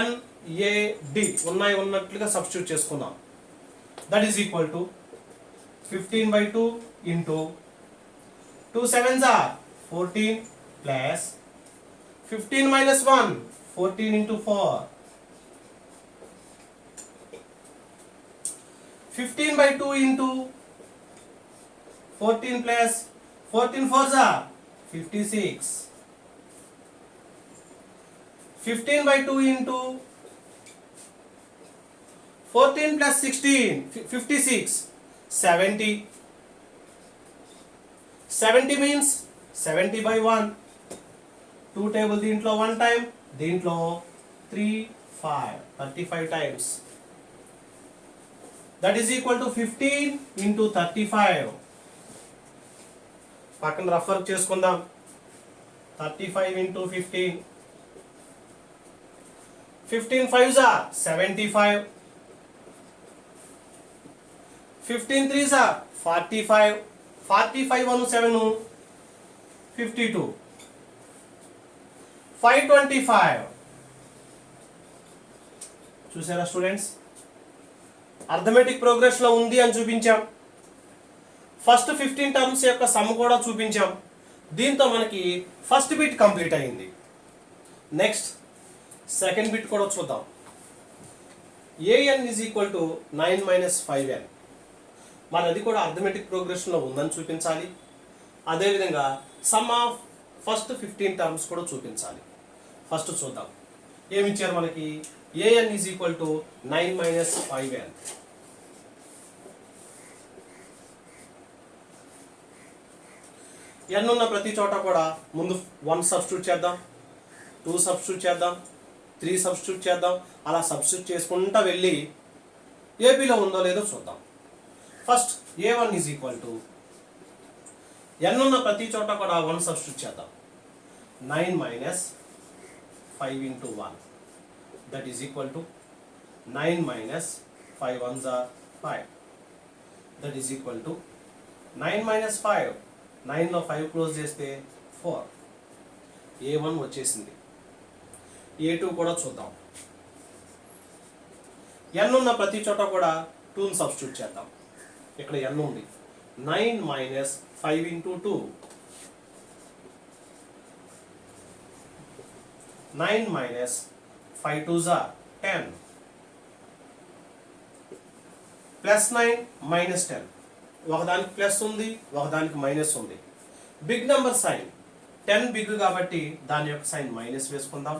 NAD ఉన్నట్లుగా substitute చేసుకుందాం. That is equal to 15/2 into 2 7s are 14 plus 15 - 1 14 into 4. 15/2 into 14 plus 14 4s are 56. 15/2 into 14 plus 16, 56, 70. 70 means 70/1. 2 table దీంట్లో 1 time, దీంట్లో 3 5 35 times. That is equal to 15 into 35. పక్కన rough work చేసుకుందాం. 35 into 15. 15 5s are 75. 15 3s are 45. 45 1 7 52. 525. చూసారా students, arithmetic progress లో ఉంది అని చూపించాం. First 15 terms యొక్క సమ్ కూడా చూపించాం. దీంతో మనకి ఫస్ట్ బిట్ కంప్లీట్ అయింది. నెక్స్ట్ సెకండ్ బిట్ కూడా చూద్దాం. an is equal to 9 - 5n. మనది కూడా అర్థమెటిక్ ప్రోగ్రెషన్లో ఉందని చూపించాలి. అదేవిధంగా సమ్ ఆఫ్ ఫస్ట్ 15 టర్మ్స్ కూడా చూపించాలి. ఫస్ట్ చూద్దాం. ఏమి ఇచ్చారు మనకి? an is equal to 9 - 5n. n ఉన్న ప్రతి చోట కూడా ముందు 1 సబ్స్టిట్యూట్ చేద్దాం, 2 సబ్స్టిట్యూట్ చేద్దాం, 3 సబ్స్టిట్యూట్ చేద్దాం. అలా సబ్స్టిట్యూట్ చేసుకుంటా వెళ్ళి ఏపీలో ఉందో లేదో చూద్దాం. First a1 is equal to n ఉన్న ప్రతి చోట కూడా 1 సబ్స్టిట్యూట్ చేద్దాం. 9 - 5 into 1, that is equal to 9 - 5 1s are 5. That is equal to 9 - 5. 9లో 5 close చేస్తే 4. a1 వచ్చేసింది. a2 కూడా చూద్దాం. n ఉన్న ప్రతి చోట కూడా 2ని సబ్స్టిట్యూట్ చేద్దాం. ఇక్కడ n ఉంది. 9 - 5 into 2. 9 - 5 2s are 10. ప్లస్ 9 - 10. ఒకదానికి ప్లస్ ఉంది, ఒకదానికి మైనస్ ఉంది. బిగ్ నెంబర్ సైన్ 10 బిగ్ కాబట్టి దాని యొక్క సైన్ మైనస్ వేసుకుందాం.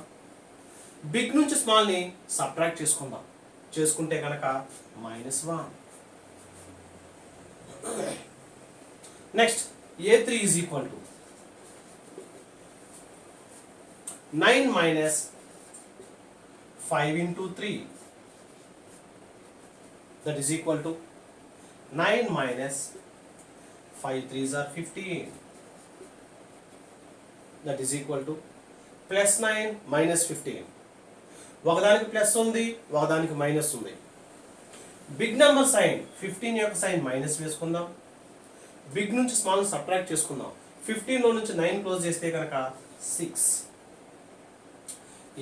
బిగ్ నుంచి స్మాల్ని సబ్ట్రాక్ట్ చేసుకుందాం. చేసుకుంటే కనుక -1. Next a3 is equal to 9 - 5 into 3. That is equal to 9 - 5 3s are 15. That is equal to plus 9 minus 15. ఒకదానికి ప్లస్ ఉంది, ఒకదానికి మైనస్ ఉంది. బిగ్ నెంబర్ సైన్ 15 యొక్క సైన్ మైనస్ వేసుకుందాం. బిగ్ నుంచి స్మాల్ సబ్ట్రాక్ట్ చేసుకుందాం. 15లో నుంచి 9 క్లోజ్ చేస్తే కనుక 6.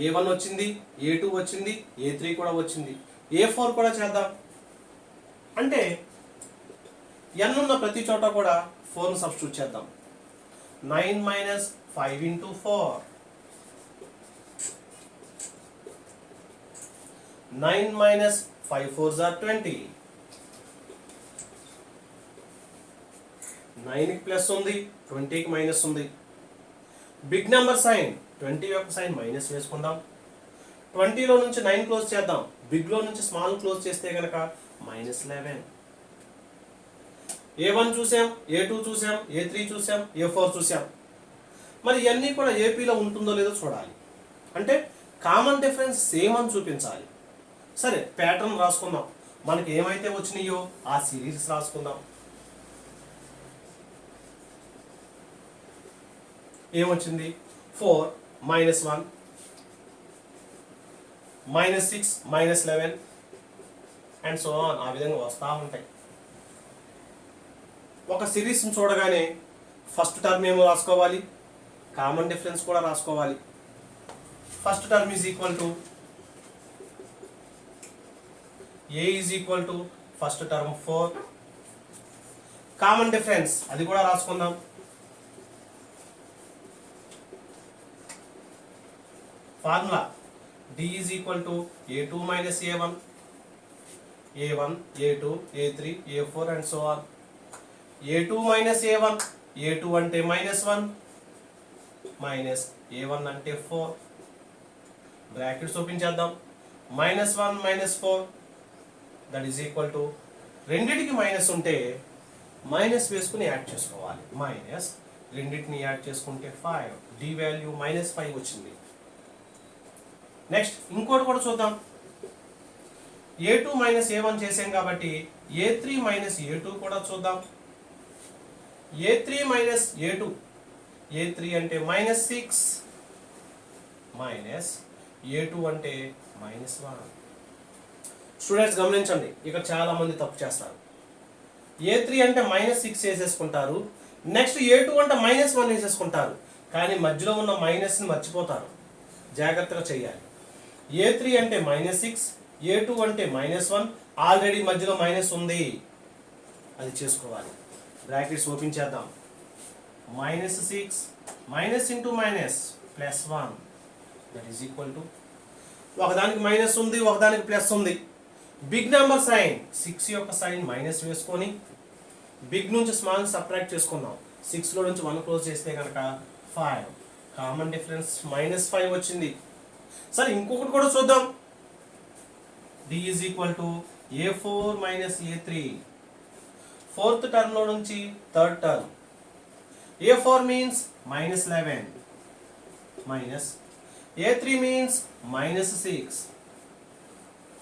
a1 వచ్చింది, a2 వచ్చింది, a3 కూడా వచ్చింది. a4 కూడా చేద్దాం. అంటే n ఉన్న ప్రతి చోట కూడా 4ను సబ్స్టిట్యూట్ చేద్దాం. 9 - 5 into 4. 9 - 5 4s are 20. 9కి ప్లస్ ఉంది, 20కి మైనస్ ఉంది. బిగ్ నెంబర్ సైన్ 20 యొక్క సైన్ మైనస్ వేసుకుందాం. 20లో నుంచి 9 క్లోజ్ చేద్దాం. బిగ్లో నుంచి స్మాల్ క్లోజ్ చేస్తే కనుక -11. a1 చూసాం, a2 చూసాం, a3 చూసాం, a4 చూసాం. మరి ఇవన్నీ కూడా ఏపీలో ఉంటుందో లేదో చూడాలి. అంటే కామన్ డిఫరెన్స్ సేమ్ అని చూపించాలి. సరే ప్యాటర్న్ రాసుకుందాం, మనకి ఏమైతే వచ్చినాయో ఆ సిరీస్ రాసుకుందాం. ఏమొచ్చింది? 4 -1 -6 -11 అండ్ సో ఆన్, ఆ విధంగా వస్తూ ఉంటాయి. ఒక సిరీస్ని చూడగానే ఫస్ట్ టర్మ్ ఏమో రాసుకోవాలి, కామన్ డిఫరెన్స్ కూడా రాసుకోవాలి. First term is equal to a is equal to first term 4, common difference అది కూడా రాసుకుందాం. Formula d is equal to a2 minus a1, a1 a2 a3 a4 and so on. a2 minus a1, a2 అంటే -1 minus a1 అంటే 4, brackets open చేద్దాం. -1 -4 that is equal to, రెండిటికి minus ఉంటే minus వేసుకుని add చేసుకోవాలి. మైనస్ రెండింటిని add చేసుకుంటే 5, D value -5 వచ్చింది. నెక్స్ట్ ఇంకోటి కూడా చూద్దాం. a2 మైనస్ a1 చేసాం కాబట్టి a3 మైనస్ a2 కూడా చూద్దాం. a3 మైనస్ a2, a3 అంటే -6 మైనస్ a2 అంటే -1. స్టూడెంట్స్ గమనించండి, ఇక్కడ చాలా మంది తప్పు చేస్తారు. a3 అంటే -6 వేసేసుకుంటారు, నెక్స్ట్ a2 అంటే -1 వేసేసుకుంటారు, కానీ మధ్యలో ఉన్న మైనస్ని మర్చిపోతారు. జాగ్రత్తగా చేయాలి. a3 అంటే -6, a2 అంటే -1, ఆల్రెడీ మధ్యలో మైనస్ ఉంది, అది చేసుకోవాలి. బ్రాకెట్స్ ఓపెన్ చేద్దాం. -6 minus into minus +1 that is equal to, ఒకదానికి మైనస్ ఉంది, ఒకదానికి ప్లస్ ఉంది. బిగ్ నెంబర్ సైన్ 6 యొక్క సైన్ మైనస్ వేసుకొని బిగ్ నుంచి స్మాల్ సబ్ట్రాక్ట్ చేసుకుందాం. 6లో నుంచి 1 క్లోజ్ చేస్తే కనుక 5, కామన్ డిఫరెన్స్ -5 వచ్చింది. సరే ఇంకొకటి కూడా చూద్దాం. d is equal to a4 minus a3, fourth term లో నుంచి third term. a4 means -11 minus a3 means -6.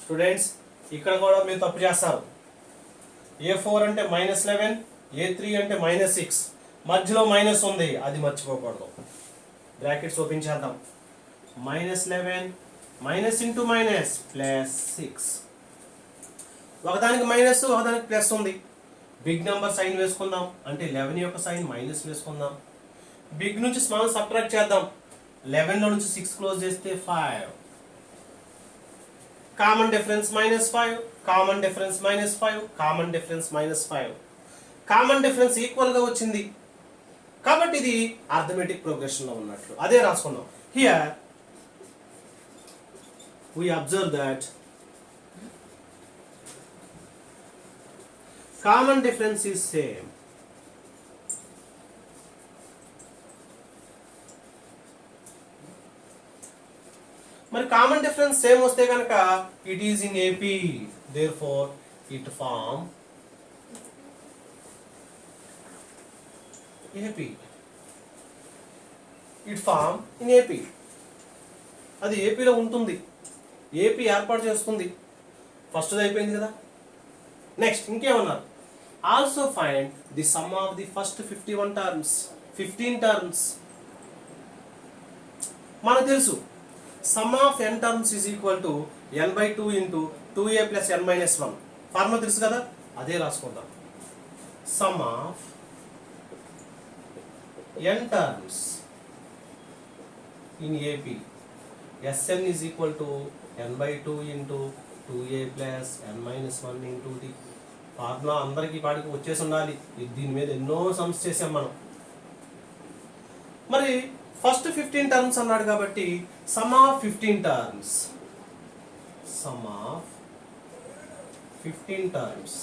Students ఇక్కడ కూడా మీరు తప్పు చేస్తారు. a4 అంటే -11, a3 అంటే -6, మధ్యలో మైనస్ ఉంది, అది మర్చిపోకూడదు. బ్రాకెట్స్ ఓపెన్ చేద్దాం. -11 మైనస్ ఇంటూ మైనస్ +6, ఒకదానికి మైనస్ ఒకదానికి ప్లస్ ఉంది. బిగ్ నెంబర్ సైన్ వేసుకుందాం, అంటే 11 యొక్క సైన్ మైనస్ వేసుకుందాం. బిగ్ నుంచి స్మాల్ సబ్ట్రాక్ట్ చేద్దాం. 11లో నుంచి 6 క్లోజ్ చేస్తే 5, common difference -5, common difference -5, common difference -5, common difference equal గా వచ్చింది కాబట్టి ఇది అర్థమెటిక్ ప్రోగ్రెషన్ లో ఉన్నట్లు. అదే రాసుకున్నాం. Here we observe that common difference is same. మరి కామన్ డిఫరెన్స్ సేమ్ వస్తే కనుక it is in AP, therefore it form AP. it form in AP, అది ఏపీలో ఉంటుంది, ఏపీ ఏర్పాటు చేస్తుంది. ఫస్ట్ అయిపోయింది కదా. నెక్స్ట్ ఇంకేమన్నారు? Also find the sum of the first 15 terms. మనకు తెలుసు sum of n terms is equal to n/2 into 2a + n-1. Formula తెలుసు కదా, అదే రాసుకుందాం. Sum of n terms in AP Sn is equal to n/2 into 2a plus n-1 into the formula అందరికీ పాటికి వచ్చేసి ఉండాలి. దీని మీద ఎన్నో సమ్స్ చేసాం మనం. మరి ఫస్ట్ 15 టర్మ్స్ అన్నాడు కాబట్టి some of 15 terms, sum of 15 terms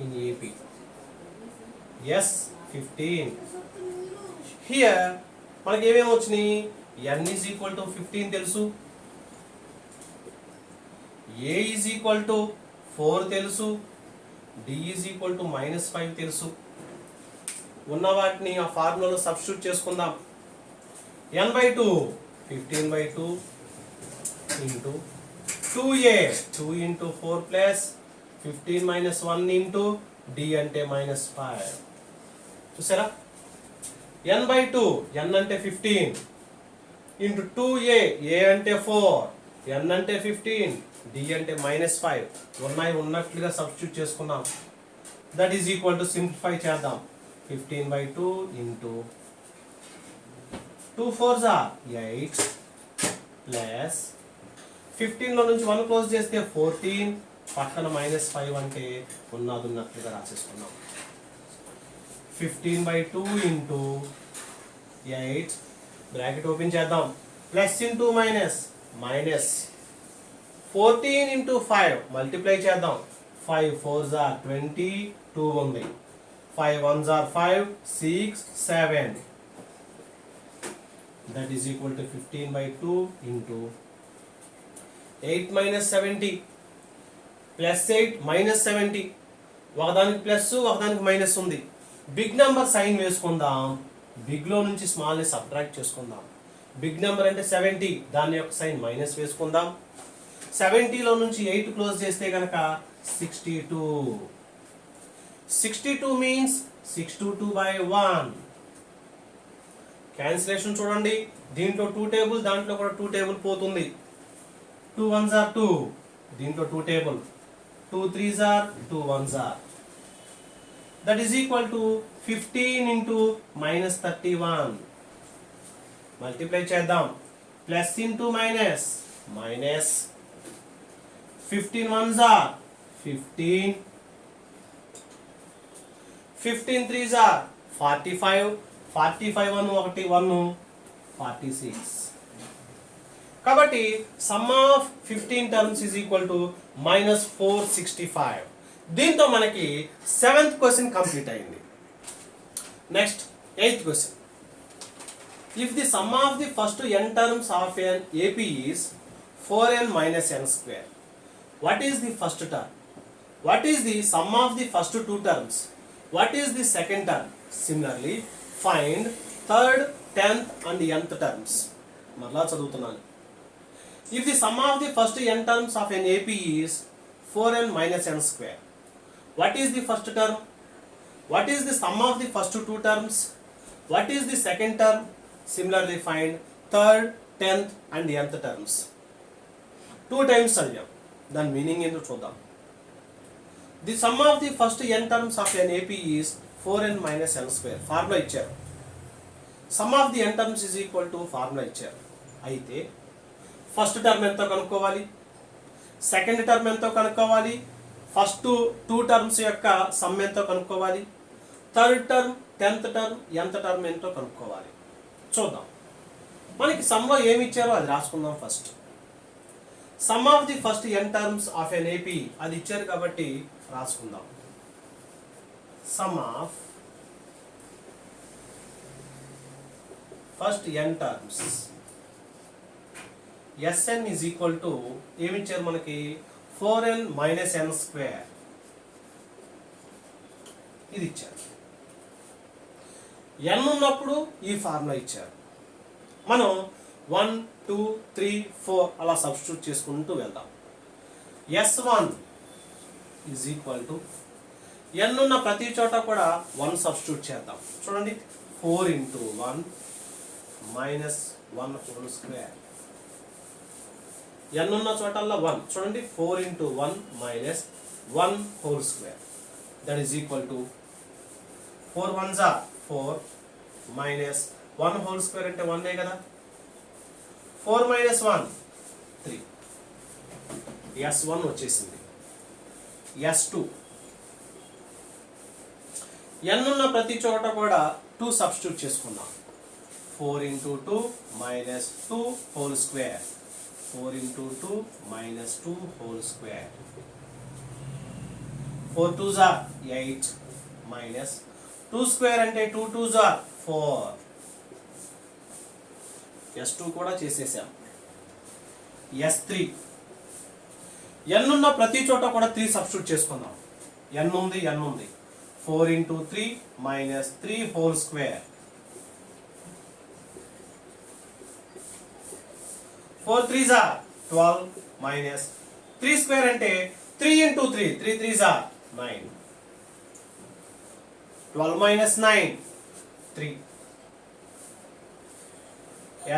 in AP S15. Here మనకి ఏమేమి వచ్చినాయి? n is equal to 15 తెలుసు, a is equal to 4 తెలుసు, d is equal to -5 తెలుసు. ఉన్న వాటిని ఆ ఫార్ములాలో సబ్స్టిట్యూట్ చేసుకుందాం. n/2 15/2 into 2a 2 into 4 plus 15 minus 1 into d అంటే minus 5 చూసారా n by 2 n అంటే 15 into 2a a అంటే 4 n అంటే 15 d అంటే minus 5 ఉన్నాయి ఉన్నట్లుగా సబ్స్టిట్యూట్ చేసుకున్నాం that is equal to simplify చేద్దాం 15 by 2 into 2 4s are 8 plus 15 లో నుంచి 1 క్లోజ్ చేస్తే 14 పక్కన -5 అంటే ఉన్నట్లుగా రాసేసుకున్నాం 15 by 2 into 8 బ్రాకెట్ ఓపెన్ చేద్దాం plus into minus 14 into 5 multiply చేద్దాం 5 4s are 20 2 ఉంది 5 1s are 5 6 7 that is equal to 15 by 2 into 8 minus 70 plus 8 minus 70 ఒకదానికి ప్లస్ ఒకదానికి మైనస్ ఉంది బిగ్ నెంబర్ సైన్ వేసుకుందాం బిగ్ లో నుంచి స్మాల్ ని సబ్ట్రాక్ట్ చేసుకుందాం బిగ్ నెంబర్ అంటే 70 దాని యొక్క సైన్ మైనస్ వేసుకుందాం 70 లో నుంచి 8 క్లోజ్ చేస్తే గనక 62 మీన్స్ 622 by 1 క్యాన్సిలేషన్ చూడండి దీంట్లో 2 టేబుల్ దాంట్లో కూడా 2 టేబుల్ పోతుంది 2 1s are 2 దీంట్లో 2 table 2 3s are 2 1s are that is equal to 15 into minus 31 multiply చేద్దాం plus into minus 15 1s are 15 15 3s are 45 45 1 1 46 కాబట్టి some of 15 terms is equal to -465 దీంతో మనకి 7th క్వశ్చన్ కంప్లీట్ అయింది next 8th question if the sum of the first n terms of an AP is 4n minus n square what is the first term what is the sum of the first two terms what is the second term similarly find third 10th and nth terms మరలా చదువుతున్నాను if the sum of the first n terms of an AP is 4n minus n square what is the first term what is the sum of the first two terms what is the second term similarly find third 10th and nth terms 2 times చదివాం దాని meaning ఏంటో చూద్దాం the sum of the first n terms of an AP is 4n minus n square formula ఇచ్చారు sum of the n terms is equal to formula ఇచ్చారు అయితే first term ఎంతో కనుక్కోవాలి second term ఎంతో కనుక్కోవాలి ఫస్ట్ 2 టర్మ్స్ యొక్క sum ఎంతో కనుక్కోవాలి third term 10th term nth term ఎంతో కనుక్కోవాలి చూద్దాం మనకి సమ్లో ఏమి ఇచ్చారో అది రాసుకుందాం first sum of the first n terms of an AP అది ఇచ్చారు కాబట్టి రాసుకుందాం sum of first n terms Sn is equal to ఏమి ఇచ్చారు మనకి 4n minus n square ఇది ఇచ్చారు n ఉన్నప్పుడు ఈ ఫార్ములా ఇచ్చారు మనం 1 2 3 4 అలా సబ్స్టిట్యూట్ చేసుకుంటూ వెళ్దాం S1 is equal to n ఉన్న ప్రతి చోట కూడా 1 సబ్స్టిట్యూట్ చేద్దాం చూడండి 4 into 1 minus 1 whole square n ఉన్న చోటల్లో 1 చూడండి 4 into 1 minus 1 whole square that is equal to 4 1s are 4 minus 1 whole square అంటే 1 కదా 4 minus 1 3 S1 వచ్చేసింది S2 n ఉన్న ప్రతి చోట కూడా 2 సబ్స్టిట్యూట్ చేసుకుందాం 4 into 2 minus 2 whole square 4 into 2 minus 2 whole square 4 2s are 8 minus 2 square అంటే 2 2s are 4 S2 కూడా చేసేసాం S3 n ఉన్న ప్రతి చోట కూడా 3 సబ్స్టిట్యూట్ చేసుకుందాం n ఉంది 4 into 3 minus 3 whole square 4 3s are 12 minus 3 square అంటే 3 into 3 3 3s are 9 12 minus 9 3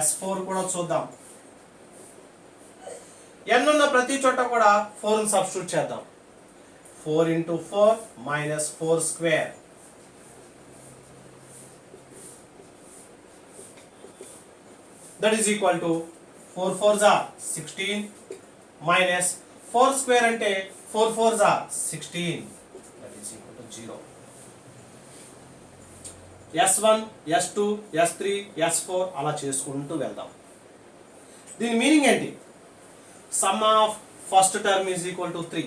S4 కూడా చూద్దాం n ఉన్న ప్రతి చోట కూడా 4 ని సబ్స్టిట్యూట్ చేద్దాం 4 into 4 minus 4 square that is equal to 4 4s are 16 minus 4 square అంటే 4 4s are 16 that is equal to 0 S1 S2 S3 S4 అలా చేసుకుంటూ వెళ్దాం దీని మీనింగ్ ఏంటి sum of first term is equal to 3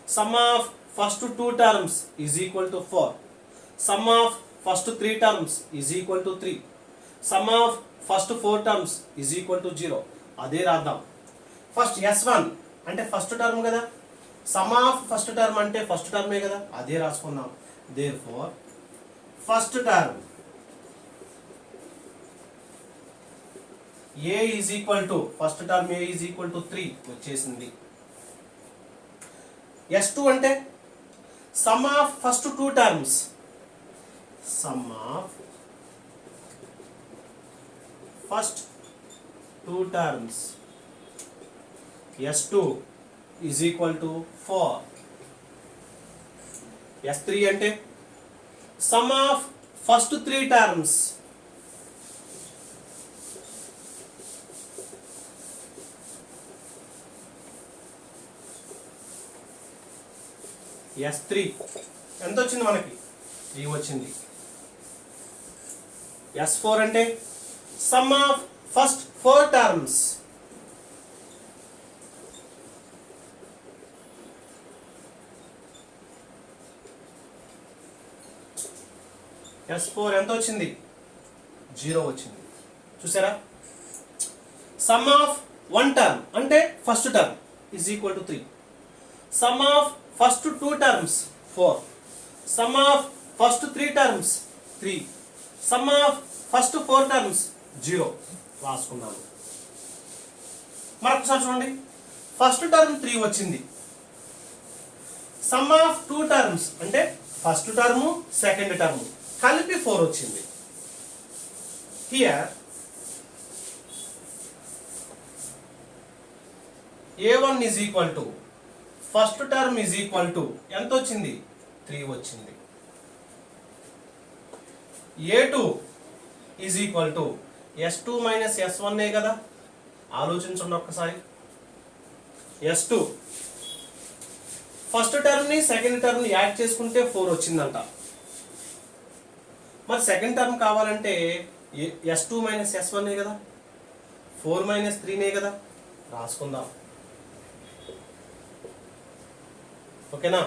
sum of first two terms is equal to 4 sum of first three terms is equal to 3 sum of first four terms is equal to 0 అదే రాద్దాం first S1 అంటే first term కదా sum of first term అంటే first టర్మే కదా అదే రాసుకుందాం therefore first term a is equal to first term a is equal to 3 వచ్చేసింది S2 అంటే some of first two terms sum of first two terms S2 is equal to 4 S3 అంటే sum of first three terms S3 ఎంత వచ్చింది మనకి 3 వచ్చింది S4 అంటే sum of first four terms S4 ఎంత వచ్చింది 0 వచ్చింది చూసారా sum of one term అంటే first term is equal to 3 sum of first two terms 4 sum of first three terms 3 sum of first four terms 0 రాసుకున్నాను మరొకసారి చూడండి first term 3 వచ్చింది some of two terms అంటే ఫస్ట్ టర్మ్ సెకండ్ టర్మ్ కలిపి 4 వచ్చింది here a1 is equal to first term is equal to ఎంత వచ్చింది 3 వచ్చింది a2 is equal to S2 minus S1 ఏ కదా ఆలోచించండి ఒక్కసారి S2 ఫస్ట్ టర్మ్ ని సెకండ్ టర్మ్ ని యాడ్ చేసుకుంటే 4 వచ్చిందంట మరి సెకండ్ టర్మ్ కావాలంటే S2 minus S1 ఏ కదా 4 minus 3 నే కదా రాసుకుందాం ఓకేనా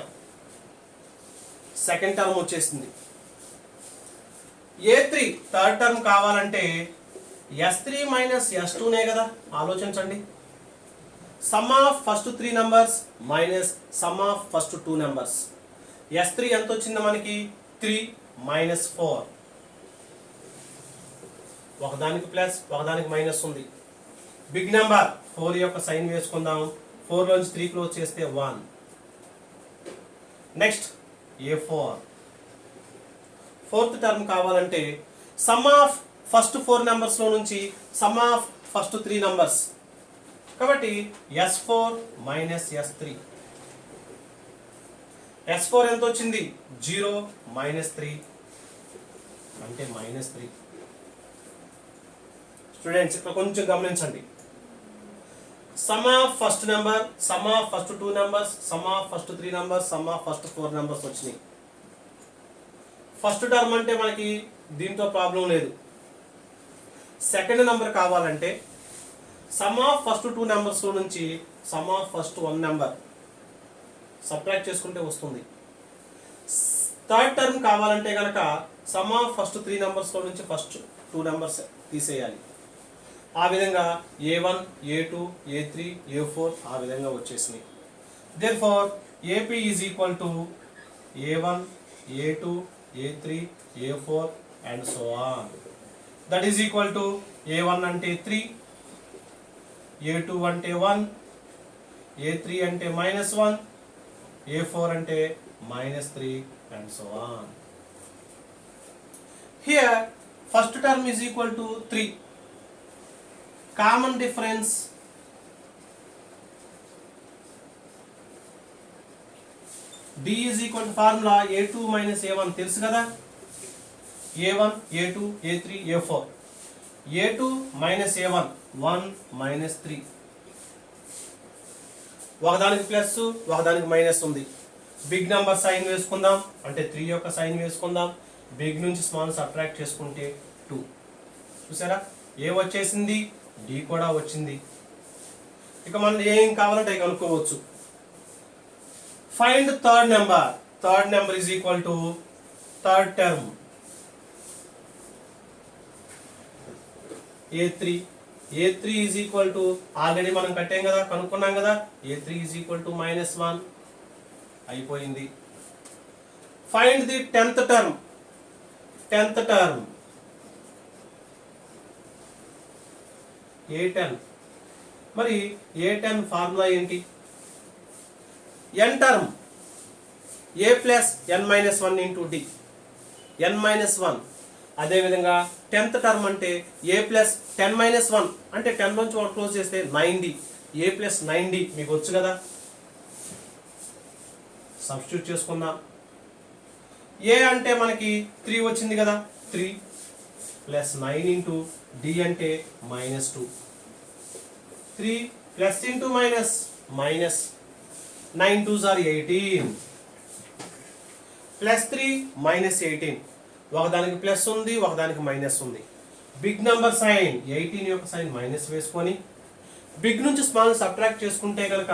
సెకండ్ టర్మ్ వచ్చేసింది A3 థర్డ్ టర్మ్ కావాలంటే S3 minus S2 నే కదా ఆలోచించండి some of first 3 numbers minus sum of first 2 numbers S3 ఎంత వచ్చింది మనకి 3 minus 4 ఒకదానికి ప్లస్ ఒకదానికి మైనస్ ఉంది బిగ్ నెంబర్ 4 యొక్క సైన్ వేసుకుందాం 4 నుంచి 3 క్లోజ్ చేస్తే 1 నెక్స్ట్ A4 ఫోర్త్ టర్మ్ కావాలంటే సమ్ ఆఫ్ ఫస్ట్ 4 నెంబర్స్ లో నుంచి సమ్ ఆఫ్ ఫస్ట్ 3 నెంబర్స్ కాబట్టి S4 minus S3 S4 ఎంత వచ్చింది 0 minus 3 అంటే -3 స్టూడెంట్స్ ఇక్కడ కొంచెం గమనించండి some of first number some of first 2 numbers sum of first 3 numbers sum of first 4 numbers వచ్చినాయి ఫస్ట్ టర్మ్ అంటే మనకి దీంతో ప్రాబ్లం లేదు సెకండ్ నెంబర్ కావాలంటే సమ్ ఆఫ్ ఫస్ట్ 2 నెంబర్స్ లో నుంచి some of first 1 number subtract చేసుకుంటే వస్తుంది థర్డ్ టర్మ్ కావాలంటే గనక సమ్ ఆఫ్ ఫస్ట్ 3 నెంబర్స్ లో నుంచి ఫస్ట్ 2 నెంబర్స్ తీసేయాలి ఆ విధంగా A1 A2 A3 A4 ఆ విధంగా వచ్చేసినాయి therefore AP is equal to A1 A2 A3 A4 and so on that is equal to A1 అంటే 3 A2 అంటే 1, A3 అంటే -1, A4 అంటే -3 and so on. Here first term is equal to 3. Common difference D is equal to formula A2 minus A1 తెలుసు కదా, A1 A2 A3 A4. A2 minus A1 1 minus 3. ఒకదానికి plus ఒకదానికి minus ఉంది. Big number sign వేసుకుందాం, అంటే 3 యొక్క sign వేసుకుందాం. Big నుంచి స్మాల్ సబ్ట్రాక్ట్ చేసుకుంటే 2. చూసారా, ఏ వచ్చేసింది, డి కూడా వచ్చింది. ఇక మనం ఏం కావాలంటే అవి కనుక్కోవచ్చు. Find third number. Third number is equal to third term A3. A3 is equal to already మనం కట్టాం కదా, కనుక్కున్నాం కదా. A3 ఈజ్ ఈక్వల్ టు -1 అయిపోయింది. Find the 10th term. 10th term A10. మరి A10 ఫార్ములా ఏంటి? n term A plus n-1 into D, n-1. అదేవిధంగా 10th term అంటే A plus 10-1 అంటే 10 నుంచి 1 క్లోజ్ చేస్తే 9D. A ప్లస్ 9D మీకు వచ్చు కదా, సబ్స్టిట్యూట్ చేసుకుందాం. A అంటే మనకి 3 వచ్చింది కదా, 3 ప్లస్ 9 ఇంటూ డి అంటే -2. 3 plus into minus, minus 9 2s are 18 plus 3 -18. ఒకదానికి ప్లస్ ఉంది, ఒకదానికి మైనస్ ఉంది. బిగ్ నెంబర్ సైన్ 18 యొక్క సైన్ మైనస్ వేసుకొని బిగ్ నుంచి స్మాల్ సబ్ట్రాక్ట్ చేసుకుంటే కనుక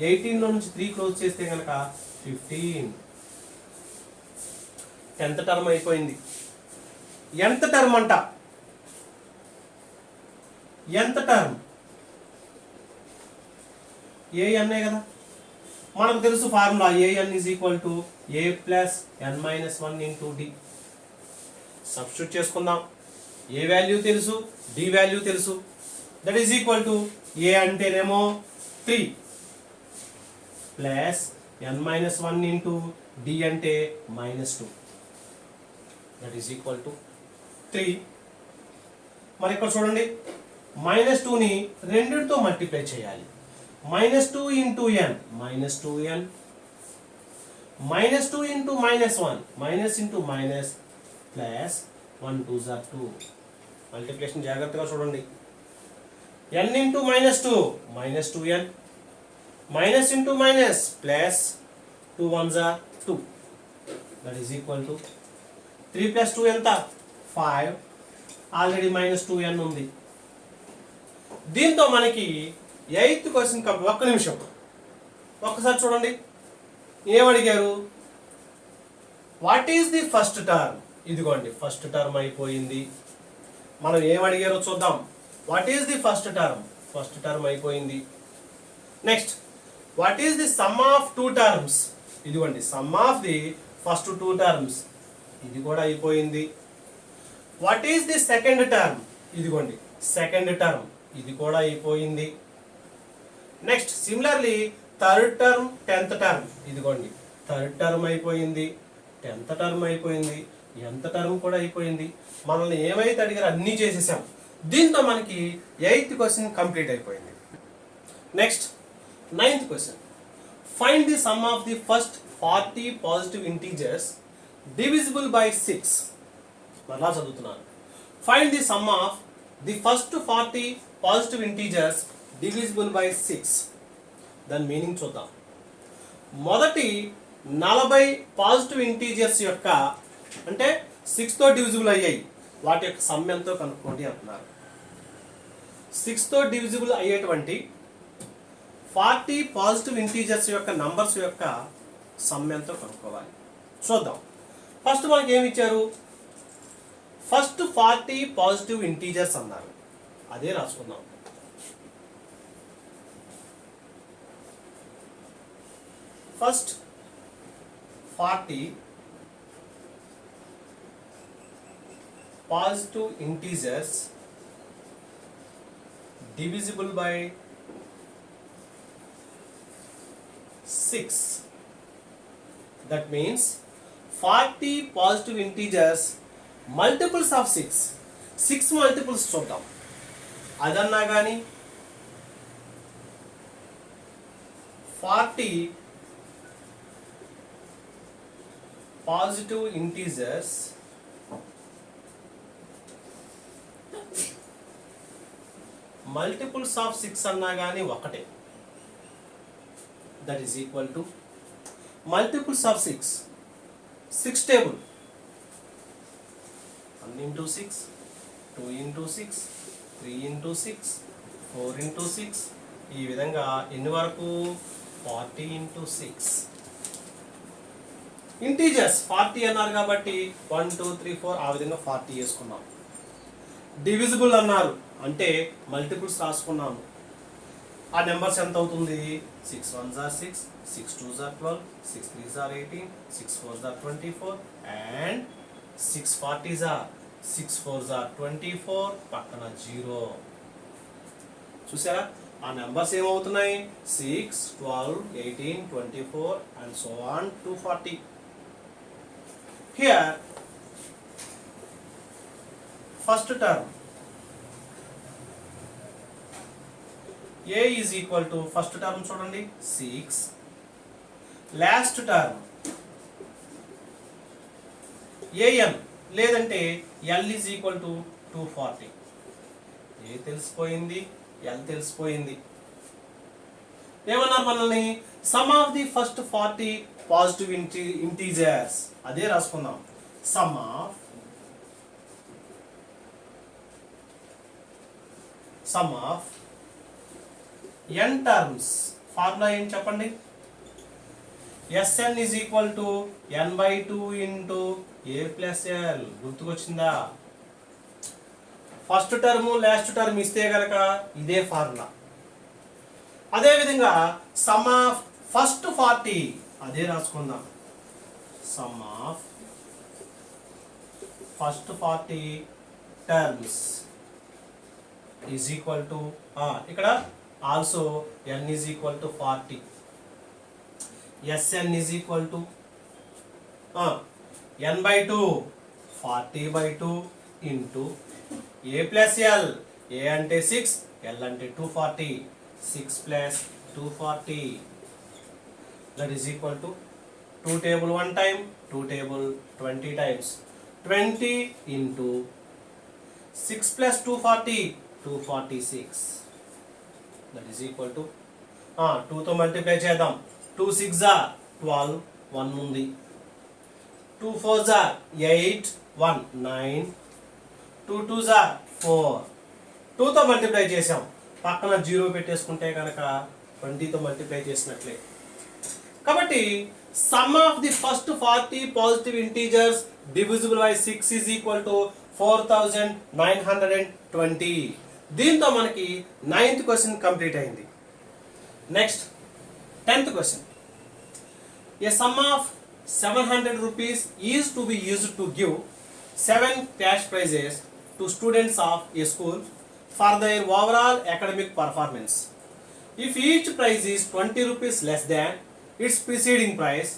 18 లో నుంచి 3 క్లోజ్ చేస్తే కనుక 15. 10th టర్మ్ అయిపోయింది. nth టర్మ్ అంట. nth టర్మ్ an కదా, మనకు తెలుసు formula an is equal to A plus n-1 into D. Substitute చేసుకుందాం. ఏ వాల్యూ తెలుసు, డి వాల్యూ తెలుసు. That is equal to A అంటేనేమో 3 ప్లస్ n-1 ఇంటూ డి అంటే -2. That is equal to 3. మరి ఇక్కడ చూడండి, -2ని రెండిటితో మల్టిప్లై చేయాలి. -2 into n -2n, -2 into -1 minus into minus plus 1 2s are 2. Multiplication జాగ్రత్తగా చూడండి. n into -2 -2n, minus into minus plus 2 1s are 2. That is equal to 3 plus 2 ఎంత, 5. ఆల్రెడీ -2n ఉంది. దీంతో మనకి 8th క్వశ్చన్ కంప్లీట్. ఒక్క నిమిషం, ఒక్కసారి చూడండి. ఏమడిగారు? What is the first term? ఇదిగోండి, ఫస్ట్ టర్మ్ అయిపోయింది. మనం ఏమడిగారో చూద్దాం. What is the first term? First term అయిపోయింది. Next, what is the sum of 2 terms? ఇదిగోండి, sum of the first 2 terms. ఇది కూడా అయిపోయింది. What is the second term? ఇదిగోండి, సెకండ్ టర్మ్. ఇది కూడా అయిపోయింది. Next, similarly third term, 10th term. ఇదిగోండి, థర్డ్ టర్మ్ అయిపోయింది, 10th టర్మ్ అయిపోయింది, nth టర్మ్ కూడా అయిపోయింది. మనల్ని ఏమైతే అడిగారో అన్నీ చేసేసాం. దీంతో మనకి 8th క్వశ్చన్ కంప్లీట్ అయిపోయింది. Next, 9th question. Find the sum of the first 40 positive integers divisible by 6. మరలా చదువుతున్నాను. Find the sum of the first 40 positive integers divisible by 6. దాని మీనింగ్ చూద్దాం. మొదటి 40 పాజిటివ్ ఇంటీజర్స్ యొక్క, అంటే 6తో డివిజిబుల్ అయ్యాయి, వాటి యొక్క సమ్ ఎంతో కనుక్కోండి అంటున్నారు. 6తో డివిజిబుల్ అయ్యేటువంటి 40 పాజిటివ్ ఇంటీజర్స్ యొక్క నంబర్స్ యొక్క సమ్ ఎంతో కనుక్కోవాలి. చూద్దాం. ఫస్ట్ మనకి ఏమి ఇచ్చారు? ఫస్ట్ 40 పాజిటివ్ ఇంటీజర్స్ అన్నారు. అదే రాసుకుందాం. First 40 positive integers divisible by 6. That means 40 positive integers multiples of 6. 6 multiples చూద్దాం. అదన్నా కానీ 40 positive integers multiples of 6 అన్నా కానీ ఒకటే. That is equal to multiples of 6. 6 table 1 into 6, 2 into 6, 3 into 6, 4 into 6. ఈ విధంగా ఎన్ని వరకు 40 into 6. ఇంటీజర్స్ 40 అన్నారు కాబట్టి 1 2 3 4 ఆ విధంగా 40 వేసుకున్నాం. డివిజిబుల్ అన్నారు అంటే మల్టిపుల్స్ రాసుకున్నాము. ఆ నెంబర్స్ ఎంత అవుతుంది? 6 1s are 6, 6 2s are 12, 6 3s are 18, 6 4s are 24 and 6 40s are 6 4s are 24 పక్కన 0. చూసారా ఆ numbers ఏమవుతున్నాయి? 6 12 18 24 and so on to 40. Here first term a is equal to first term చూడండి 6, last term an లేదంటే l is equal to 240. a తెలిసిపోయింది, l తెలిసిపోయింది. ఏమన్నారు మనల్ని? Sum of the first 40 positive integers అదే రాసుకుందాం. Sum of n terms formula ఏం చెప్పండి? Sn is equal to n/2 into a plus l. గుర్తుకొచ్చిందా? ఫస్ట్ టర్మ్ లాస్ట్ టర్మ్ ఇస్తే గనక ఇదే ఫార్ములా. అదేవిధంగా సమ్ ఆఫ్ ఫస్ట్ 40 అదే రాసుకుందాం. Sum of first 40 terms is equal to ఇక్కడ also n is equal to 40. Sn is equal to n/2 40/2 into a plus l. a అంటే 6, l అంటే 240. 6 plus 240 that is equal to 2 table 1 time, 2 table 20 times. 20 into 6 plus 240 246 that is equal to 2 తో multiply చేద్దాం. 2 6 are 12, 1 ఉంది. 2 4s are 8, 1 9, 2 2s are 4. 2 తో multiply చేసాం, పక్కన 0 పెట్టేసుకుంటే కనుక 20 తో మల్టిప్లై చేసినట్లే. కాబట్టి some of the first 40 positive integers divisible by 6 is equal to 4920. దీంతో మనకి 9th క్వశ్చన్ కంప్లీట్ అయింది. Next 10th question. A some of 700 rupees is to be used to give 7 cash prizes to students of a school for their overall academic performance. If each prize is 20 rupees less than its preceding price,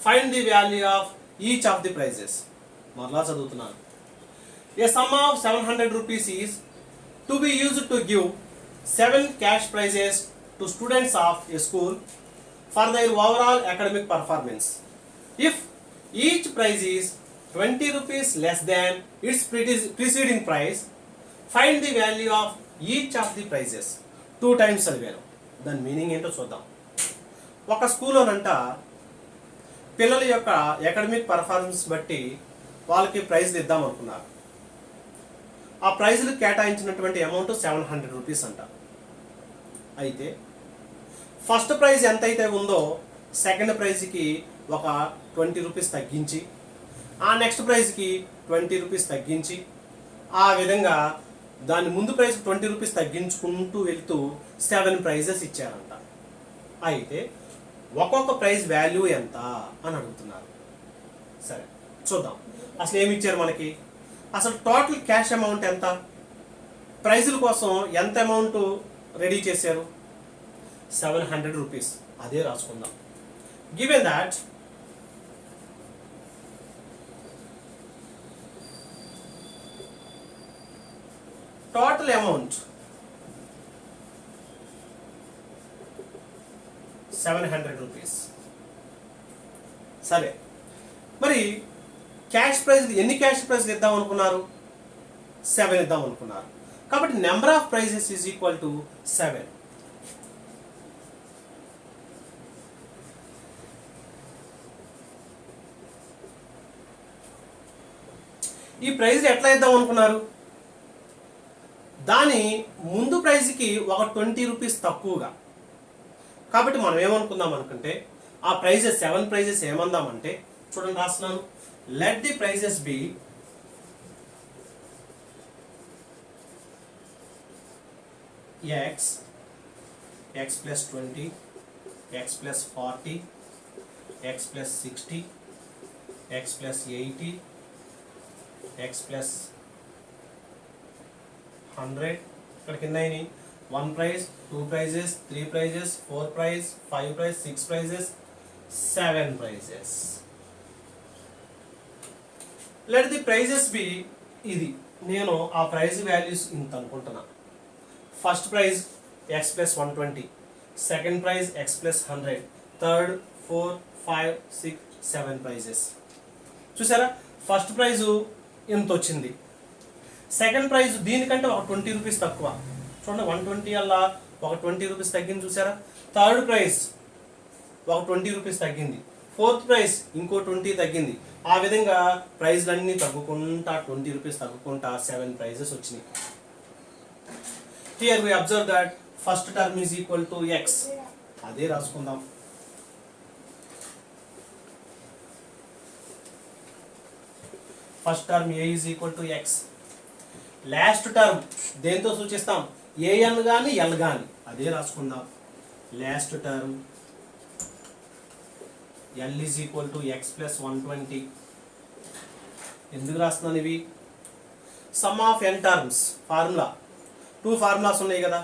find the value of each of the prizes. మరలా చదువుతున్నాను. A sum of 700 rupees is to be used to give 7 cash prizes to students of a school for their overall academic performance. If each prize is 20 rupees less than its preceding price, find the value of each of the prizes. 2 times చదివాను. దాని meaning ఏంటో చూద్దాం. ఒక స్కూల్లోనంట పిల్లల యొక్క academic performance బట్టి వాళ్ళకి ప్రైజ్లు ఇద్దాం అనుకున్నారు. ఆ ప్రైజ్లు కేటాయించినటువంటి అమౌంట్ 700 రూపీస్ అంట. అయితే ఫస్ట్ ప్రైజ్ ఎంత అయితే ఉందో సెకండ్ ప్రైజ్కి ఒక 20 రూపీస్ తగ్గించి, ఆ నెక్స్ట్ ప్రైజ్కి 20 రూపీస్ తగ్గించి, ఆ విధంగా దాని ముందు ప్రైజ్ 20 రూపీస్ తగ్గించుకుంటూ వెళ్తూ 7 ప్రైజెస్ ఇచ్చారంట. అయితే ఒక్కొక్క ప్రైజ్ వాల్యూ ఎంత అని అడుగుతున్నారు. సరే చూద్దాం అసలు ఏమి ఇచ్చారు మనకి. అసలు టోటల్ క్యాష్ అమౌంట్ ఎంత, ప్రైజుల కోసం ఎంత అమౌంట్ రెడీ చేశారు? 700 రూపీస్. అదే రాసుకుందాం. given that total amount 700 rupees. సరే, మరి క్యాష్ ప్రైజ్ ఎన్ని క్యాష్ ప్రైజ్లు ఇద్దాం అనుకున్నారు? 7 ఇద్దాం అనుకున్నారు. కాబట్టి number of prizes is equal to 7. ఈ ప్రైజ్ ఎట్లా ఇద్దాం అనుకున్నారు? దాని ముందు ప్రైజ్కి ఒక 20 రూపీస్ తక్కువగా. కాబట్టి మనం ఏమనుకుందాం అనుకుంటే ఆ ప్రైజెస్ 7 ప్రైజెస్ ఏమందామంటే, చూడండి రాస్తున్నాను, let the prizes be x plus 20, x plus 40, x plus 60, x plus 80, x plus 100. ఇక్కడ కింద 1 prize, 2 prizes, 3 prizes, 4 prize, 5 prize, 6 prizes, 7 prizes. Let the prizes be ఇది. నేను ఆ ప్రైజ్ వాల్యూస్ ఇంత అనుకుంటున్నా. First prize x plus 120, second prize x plus 100, third 4, 5, 6, 7 prizes. చూసారా, first prize ఎంత వచ్చింది, సెకండ్ ప్రైజ్ దీనికంటే ఒక 20 రూపీస్ తక్కువ. చూడండి 120 అలా ఒక 20 రూపీస్ తగ్గింది చూసారా. థర్డ్ ప్రైజ్ ఒక 20 రూపీస్ తగ్గింది, ఫోర్త్ ప్రైజ్ ఇంకో 20 తగ్గింది. ఆ విధంగా ప్రైజ్లన్నీ తగ్గుకుంటా 20 రూపీస్ తగ్గుకుంటా 7 ప్రైజెస్ వచ్చినాయి. Here we observe that first term is equal to x. అదే రాసుకుందాం. First term a is equal to x. Last term దేంతో సూచిస్తాం? an కానీ l కానీ, అదే రాసుకుందాం. Last term l is equal to x plus 120. ఎందుకు రాస్తున్నాను ఇవి? Sum of n terms formula, 2 formulas ఉన్నాయి కదా.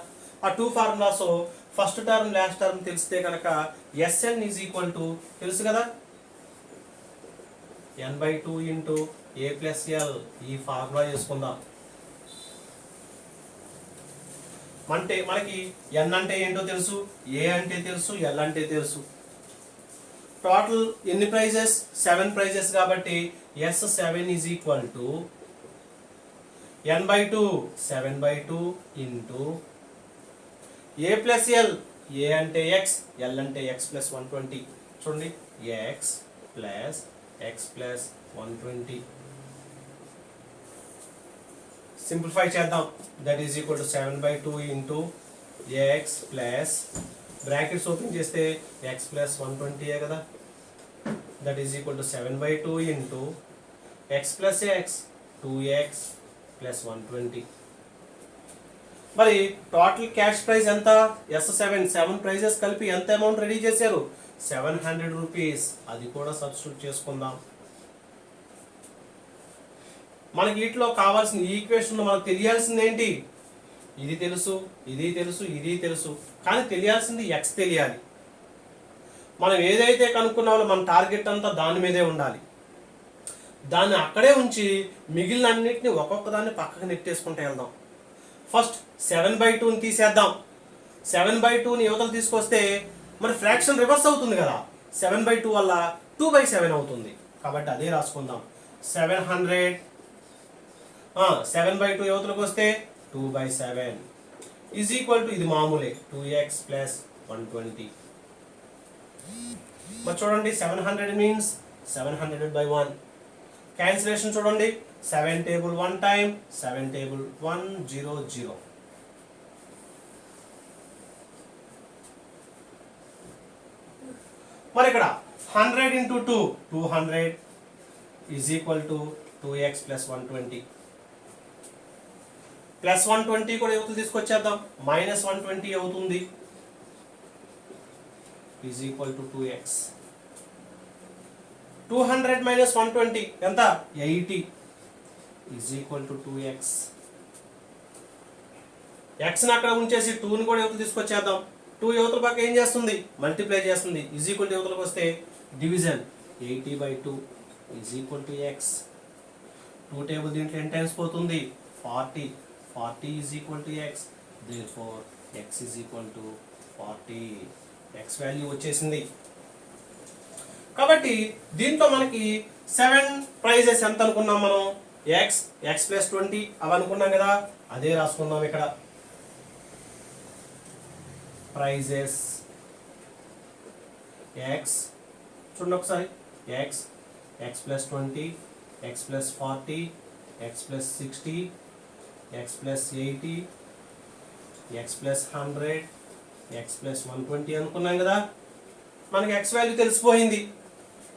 ఆ 2 formulas first term last term తెలిస్తే కనుక Sn ఈజ్ ఈక్వల్ టు తెలుసు కదా, n/2 into a plus l. ఈ ఫార్ములా చేసుకుందాం. అంటే మనకి n అంటే ఏంటో తెలుసు, a అంటే తెలుసు, l అంటే తెలుసు. టోటల్ ఎన్ని ప్రైజెస్? 7 ప్రైజెస్. కాబట్టి S7 is equal to n/2 7/2 into a plus l. a అంటే x, l అంటే x ప్లస్ 120. చూడండి x plus x plus 120. Simplify చేద్దాం. That is equal to 7/2 into x plus brackets open చేస్తే x plus 120 కదా. That is equal to 7/2 into x plus x 2x plus 120. మరి total cash prize ఎంత? S7 prices కలిపి ఎంత amount ready చేశారు? 700 rupees. అది కూడా సబ్స్టిట్యూట్ చేసుకుందాం. మనకి వీటిలో కావాల్సిన ఈక్వేషన్ మనకు తెలియాల్సింది ఏంటి? ఇది తెలుసు, ఇది తెలుసు, ఇది తెలుసు, కానీ తెలియాల్సింది x తెలియాలి. మనం ఏదైతే కనుక్కున్నామో మన టార్గెట్ అంతా దాని మీదే ఉండాలి. దాన్ని అక్కడే ఉంచి మిగిలిన అన్నింటినీ ఒక్కొక్క దాన్ని పక్కకు నెట్టేసుకుంటూ వెళ్దాం. ఫస్ట్ 7/2ని తీసేద్దాం. 7/2ని యువతలు తీసుకొస్తే మరి ఫ్రాక్షన్ రివర్స్ అవుతుంది కదా. 7/2 వల్ల 2/7 అవుతుంది. కాబట్టి అదే రాసుకుందాం. 700 7/2 యువతలకు వస్తే 2/7 ఈజ్ ఈక్వల్ టు, ఇది మామూలే, 2x ప్లస్ 120. మరి చూడండి 700 మీన్స్ 700/1. క్యాన్సిలేషన్ చూడండి. 7 టేబుల్ 1 టైం, 7 టేబుల్ 100. మరి ఇక్కడ 100 into 2 200 is equal to 2x plus 120. Plus 120 కూడా యువతలు తీసుకొచ్చేద్దాం. మైనస్ 120 అవుతుంది. Is equal to 2x. 200 minus 120 ఎంత? 80 ఈజ్ ఈక్వల్ టు 2x. xని అక్కడ ఉంచేసి 2ని కూడా యువతలు తీసుకొచ్చేద్దాం. 2 యువతల పక్క ఏం చేస్తుంది, మల్టిప్లై చేస్తుంది. ఈజ్ ఈక్వల్ టు యువతలకు వస్తే division 80/2 is equal to X. 2 table దీంట్లో ఎన్ని టైమ్స్ పోతుంది, 40 is equal to X. Therefore X is equal to 40. X value వచ్చేసింది. కాబట్టి దీంట్లో మనకి 7 ప్రైజెస్ ఎంత అనుకున్నాం మనం, ఎక్స్ ప్లస్ 20 అవి అనుకున్నాం కదా, అదే రాసుకుందాం ఇక్కడ. ప్రైజెస్ ఎక్స్ చూడండి ఒకసారి, X plus 20, X plus 40, X plus 60, X plus 80, X plus 100, X plus 120 అనుకున్నాం కదా. మనకి ఎక్స్ వాల్యూ తెలిసిపోయింది.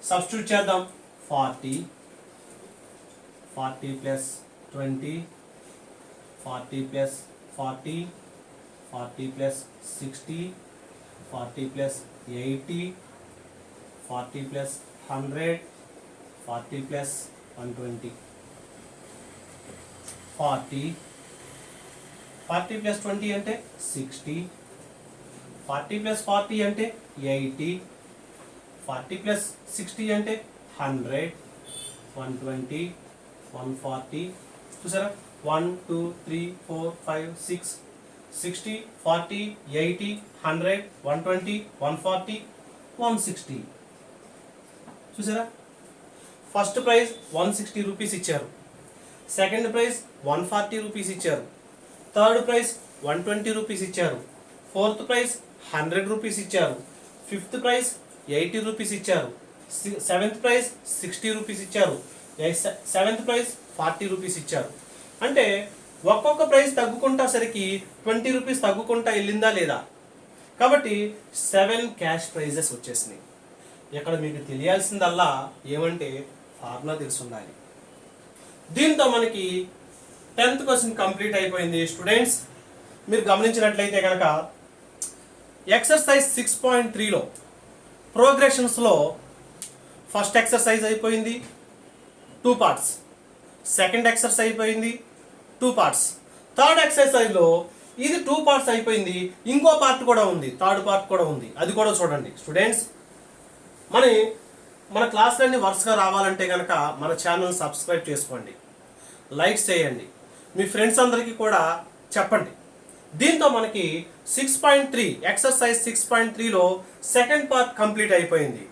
సబ్స్టిట్యూట్ చేద్దాం. 40 plus 20, 40 plus 40, 40 plus 60, 40 plus 80, 40 plus 100, 40 plus 120. 40 plus 20 అంటే 60, 40 ప్లస్ 40 అంటే 80, 40 ప్లస్ 60 అంటే 100, 120, 140. చూసారా, 1 2 3 4 5 6, 60 40 80 100 120 140 160. చూసారా, ఫస్ట్ ప్రైజ్ 160 రూపీస్ ఇచ్చారు, సెకండ్ ప్రైజ్ 140 రూపీస్ ఇచ్చారు, థర్డ్ ప్రైజ్ 120 రూపీస్ ఇచ్చారు, ఫోర్త్ ప్రైజ్ 100 రూపీస్ ఇచ్చారు, ఫిఫ్త్ ప్రైజ్ 80 రూపీస్ ఇచ్చారు, సెవెంత్ ప్రైజ్ 60 రూపీస్ ఇచ్చారు, సెవెంత్ ప్రైజ్ 40 రూపీస్ ఇచ్చారు. అంటే ఒక్కొక్క ప్రైజ్ తగ్గుకుంటా సరికి 20 రూపీస్ తగ్గుకుంటా వెళ్ళిందా లేదా. కాబట్టి 7 క్యాష్ ప్రైజెస్ వచ్చేసినాయి. ఇక్కడ మీకు తెలియాల్సిందల్లా ఏమంటే ఫార్ములా తెలిసి ఉండాలి. దీంతో మనకి 10th క్వశ్చన్ కంప్లీట్ అయిపోయింది. స్టూడెంట్స్ మీరు గమనించినట్లయితే కనుక ఎక్సర్సైజ్ 6.3లో ప్రోగ్రెషన్స్లో ఫస్ట్ ఎక్సర్సైజ్ అయిపోయింది 2 పార్ట్స్, సెకండ్ ఎక్సర్సైజ్ అయిపోయింది 2 పార్ట్స్, థర్డ్ ఎక్సర్సైజ్లో ఇది 2 పార్ట్స్ అయిపోయింది, ఇంకో పార్ట్ కూడా ఉంది, థర్డ్ పార్ట్ కూడా ఉంది, అది కూడా చూడండి. స్టూడెంట్స్ మన క్లాసులన్నీ వరుసగా రావాలంటే కనుక మన ఛానల్ సబ్స్క్రైబ్ చేసుకోండి, లైక్స్ చేయండి, మీ ఫ్రెండ్స్ అందరికీ కూడా చెప్పండి. దీంతో మనకి 6.3 ఎక్సర్సైజ్ 6.3లో సెకండ్ పార్ట్ కంప్లీట్ అయిపోయింది.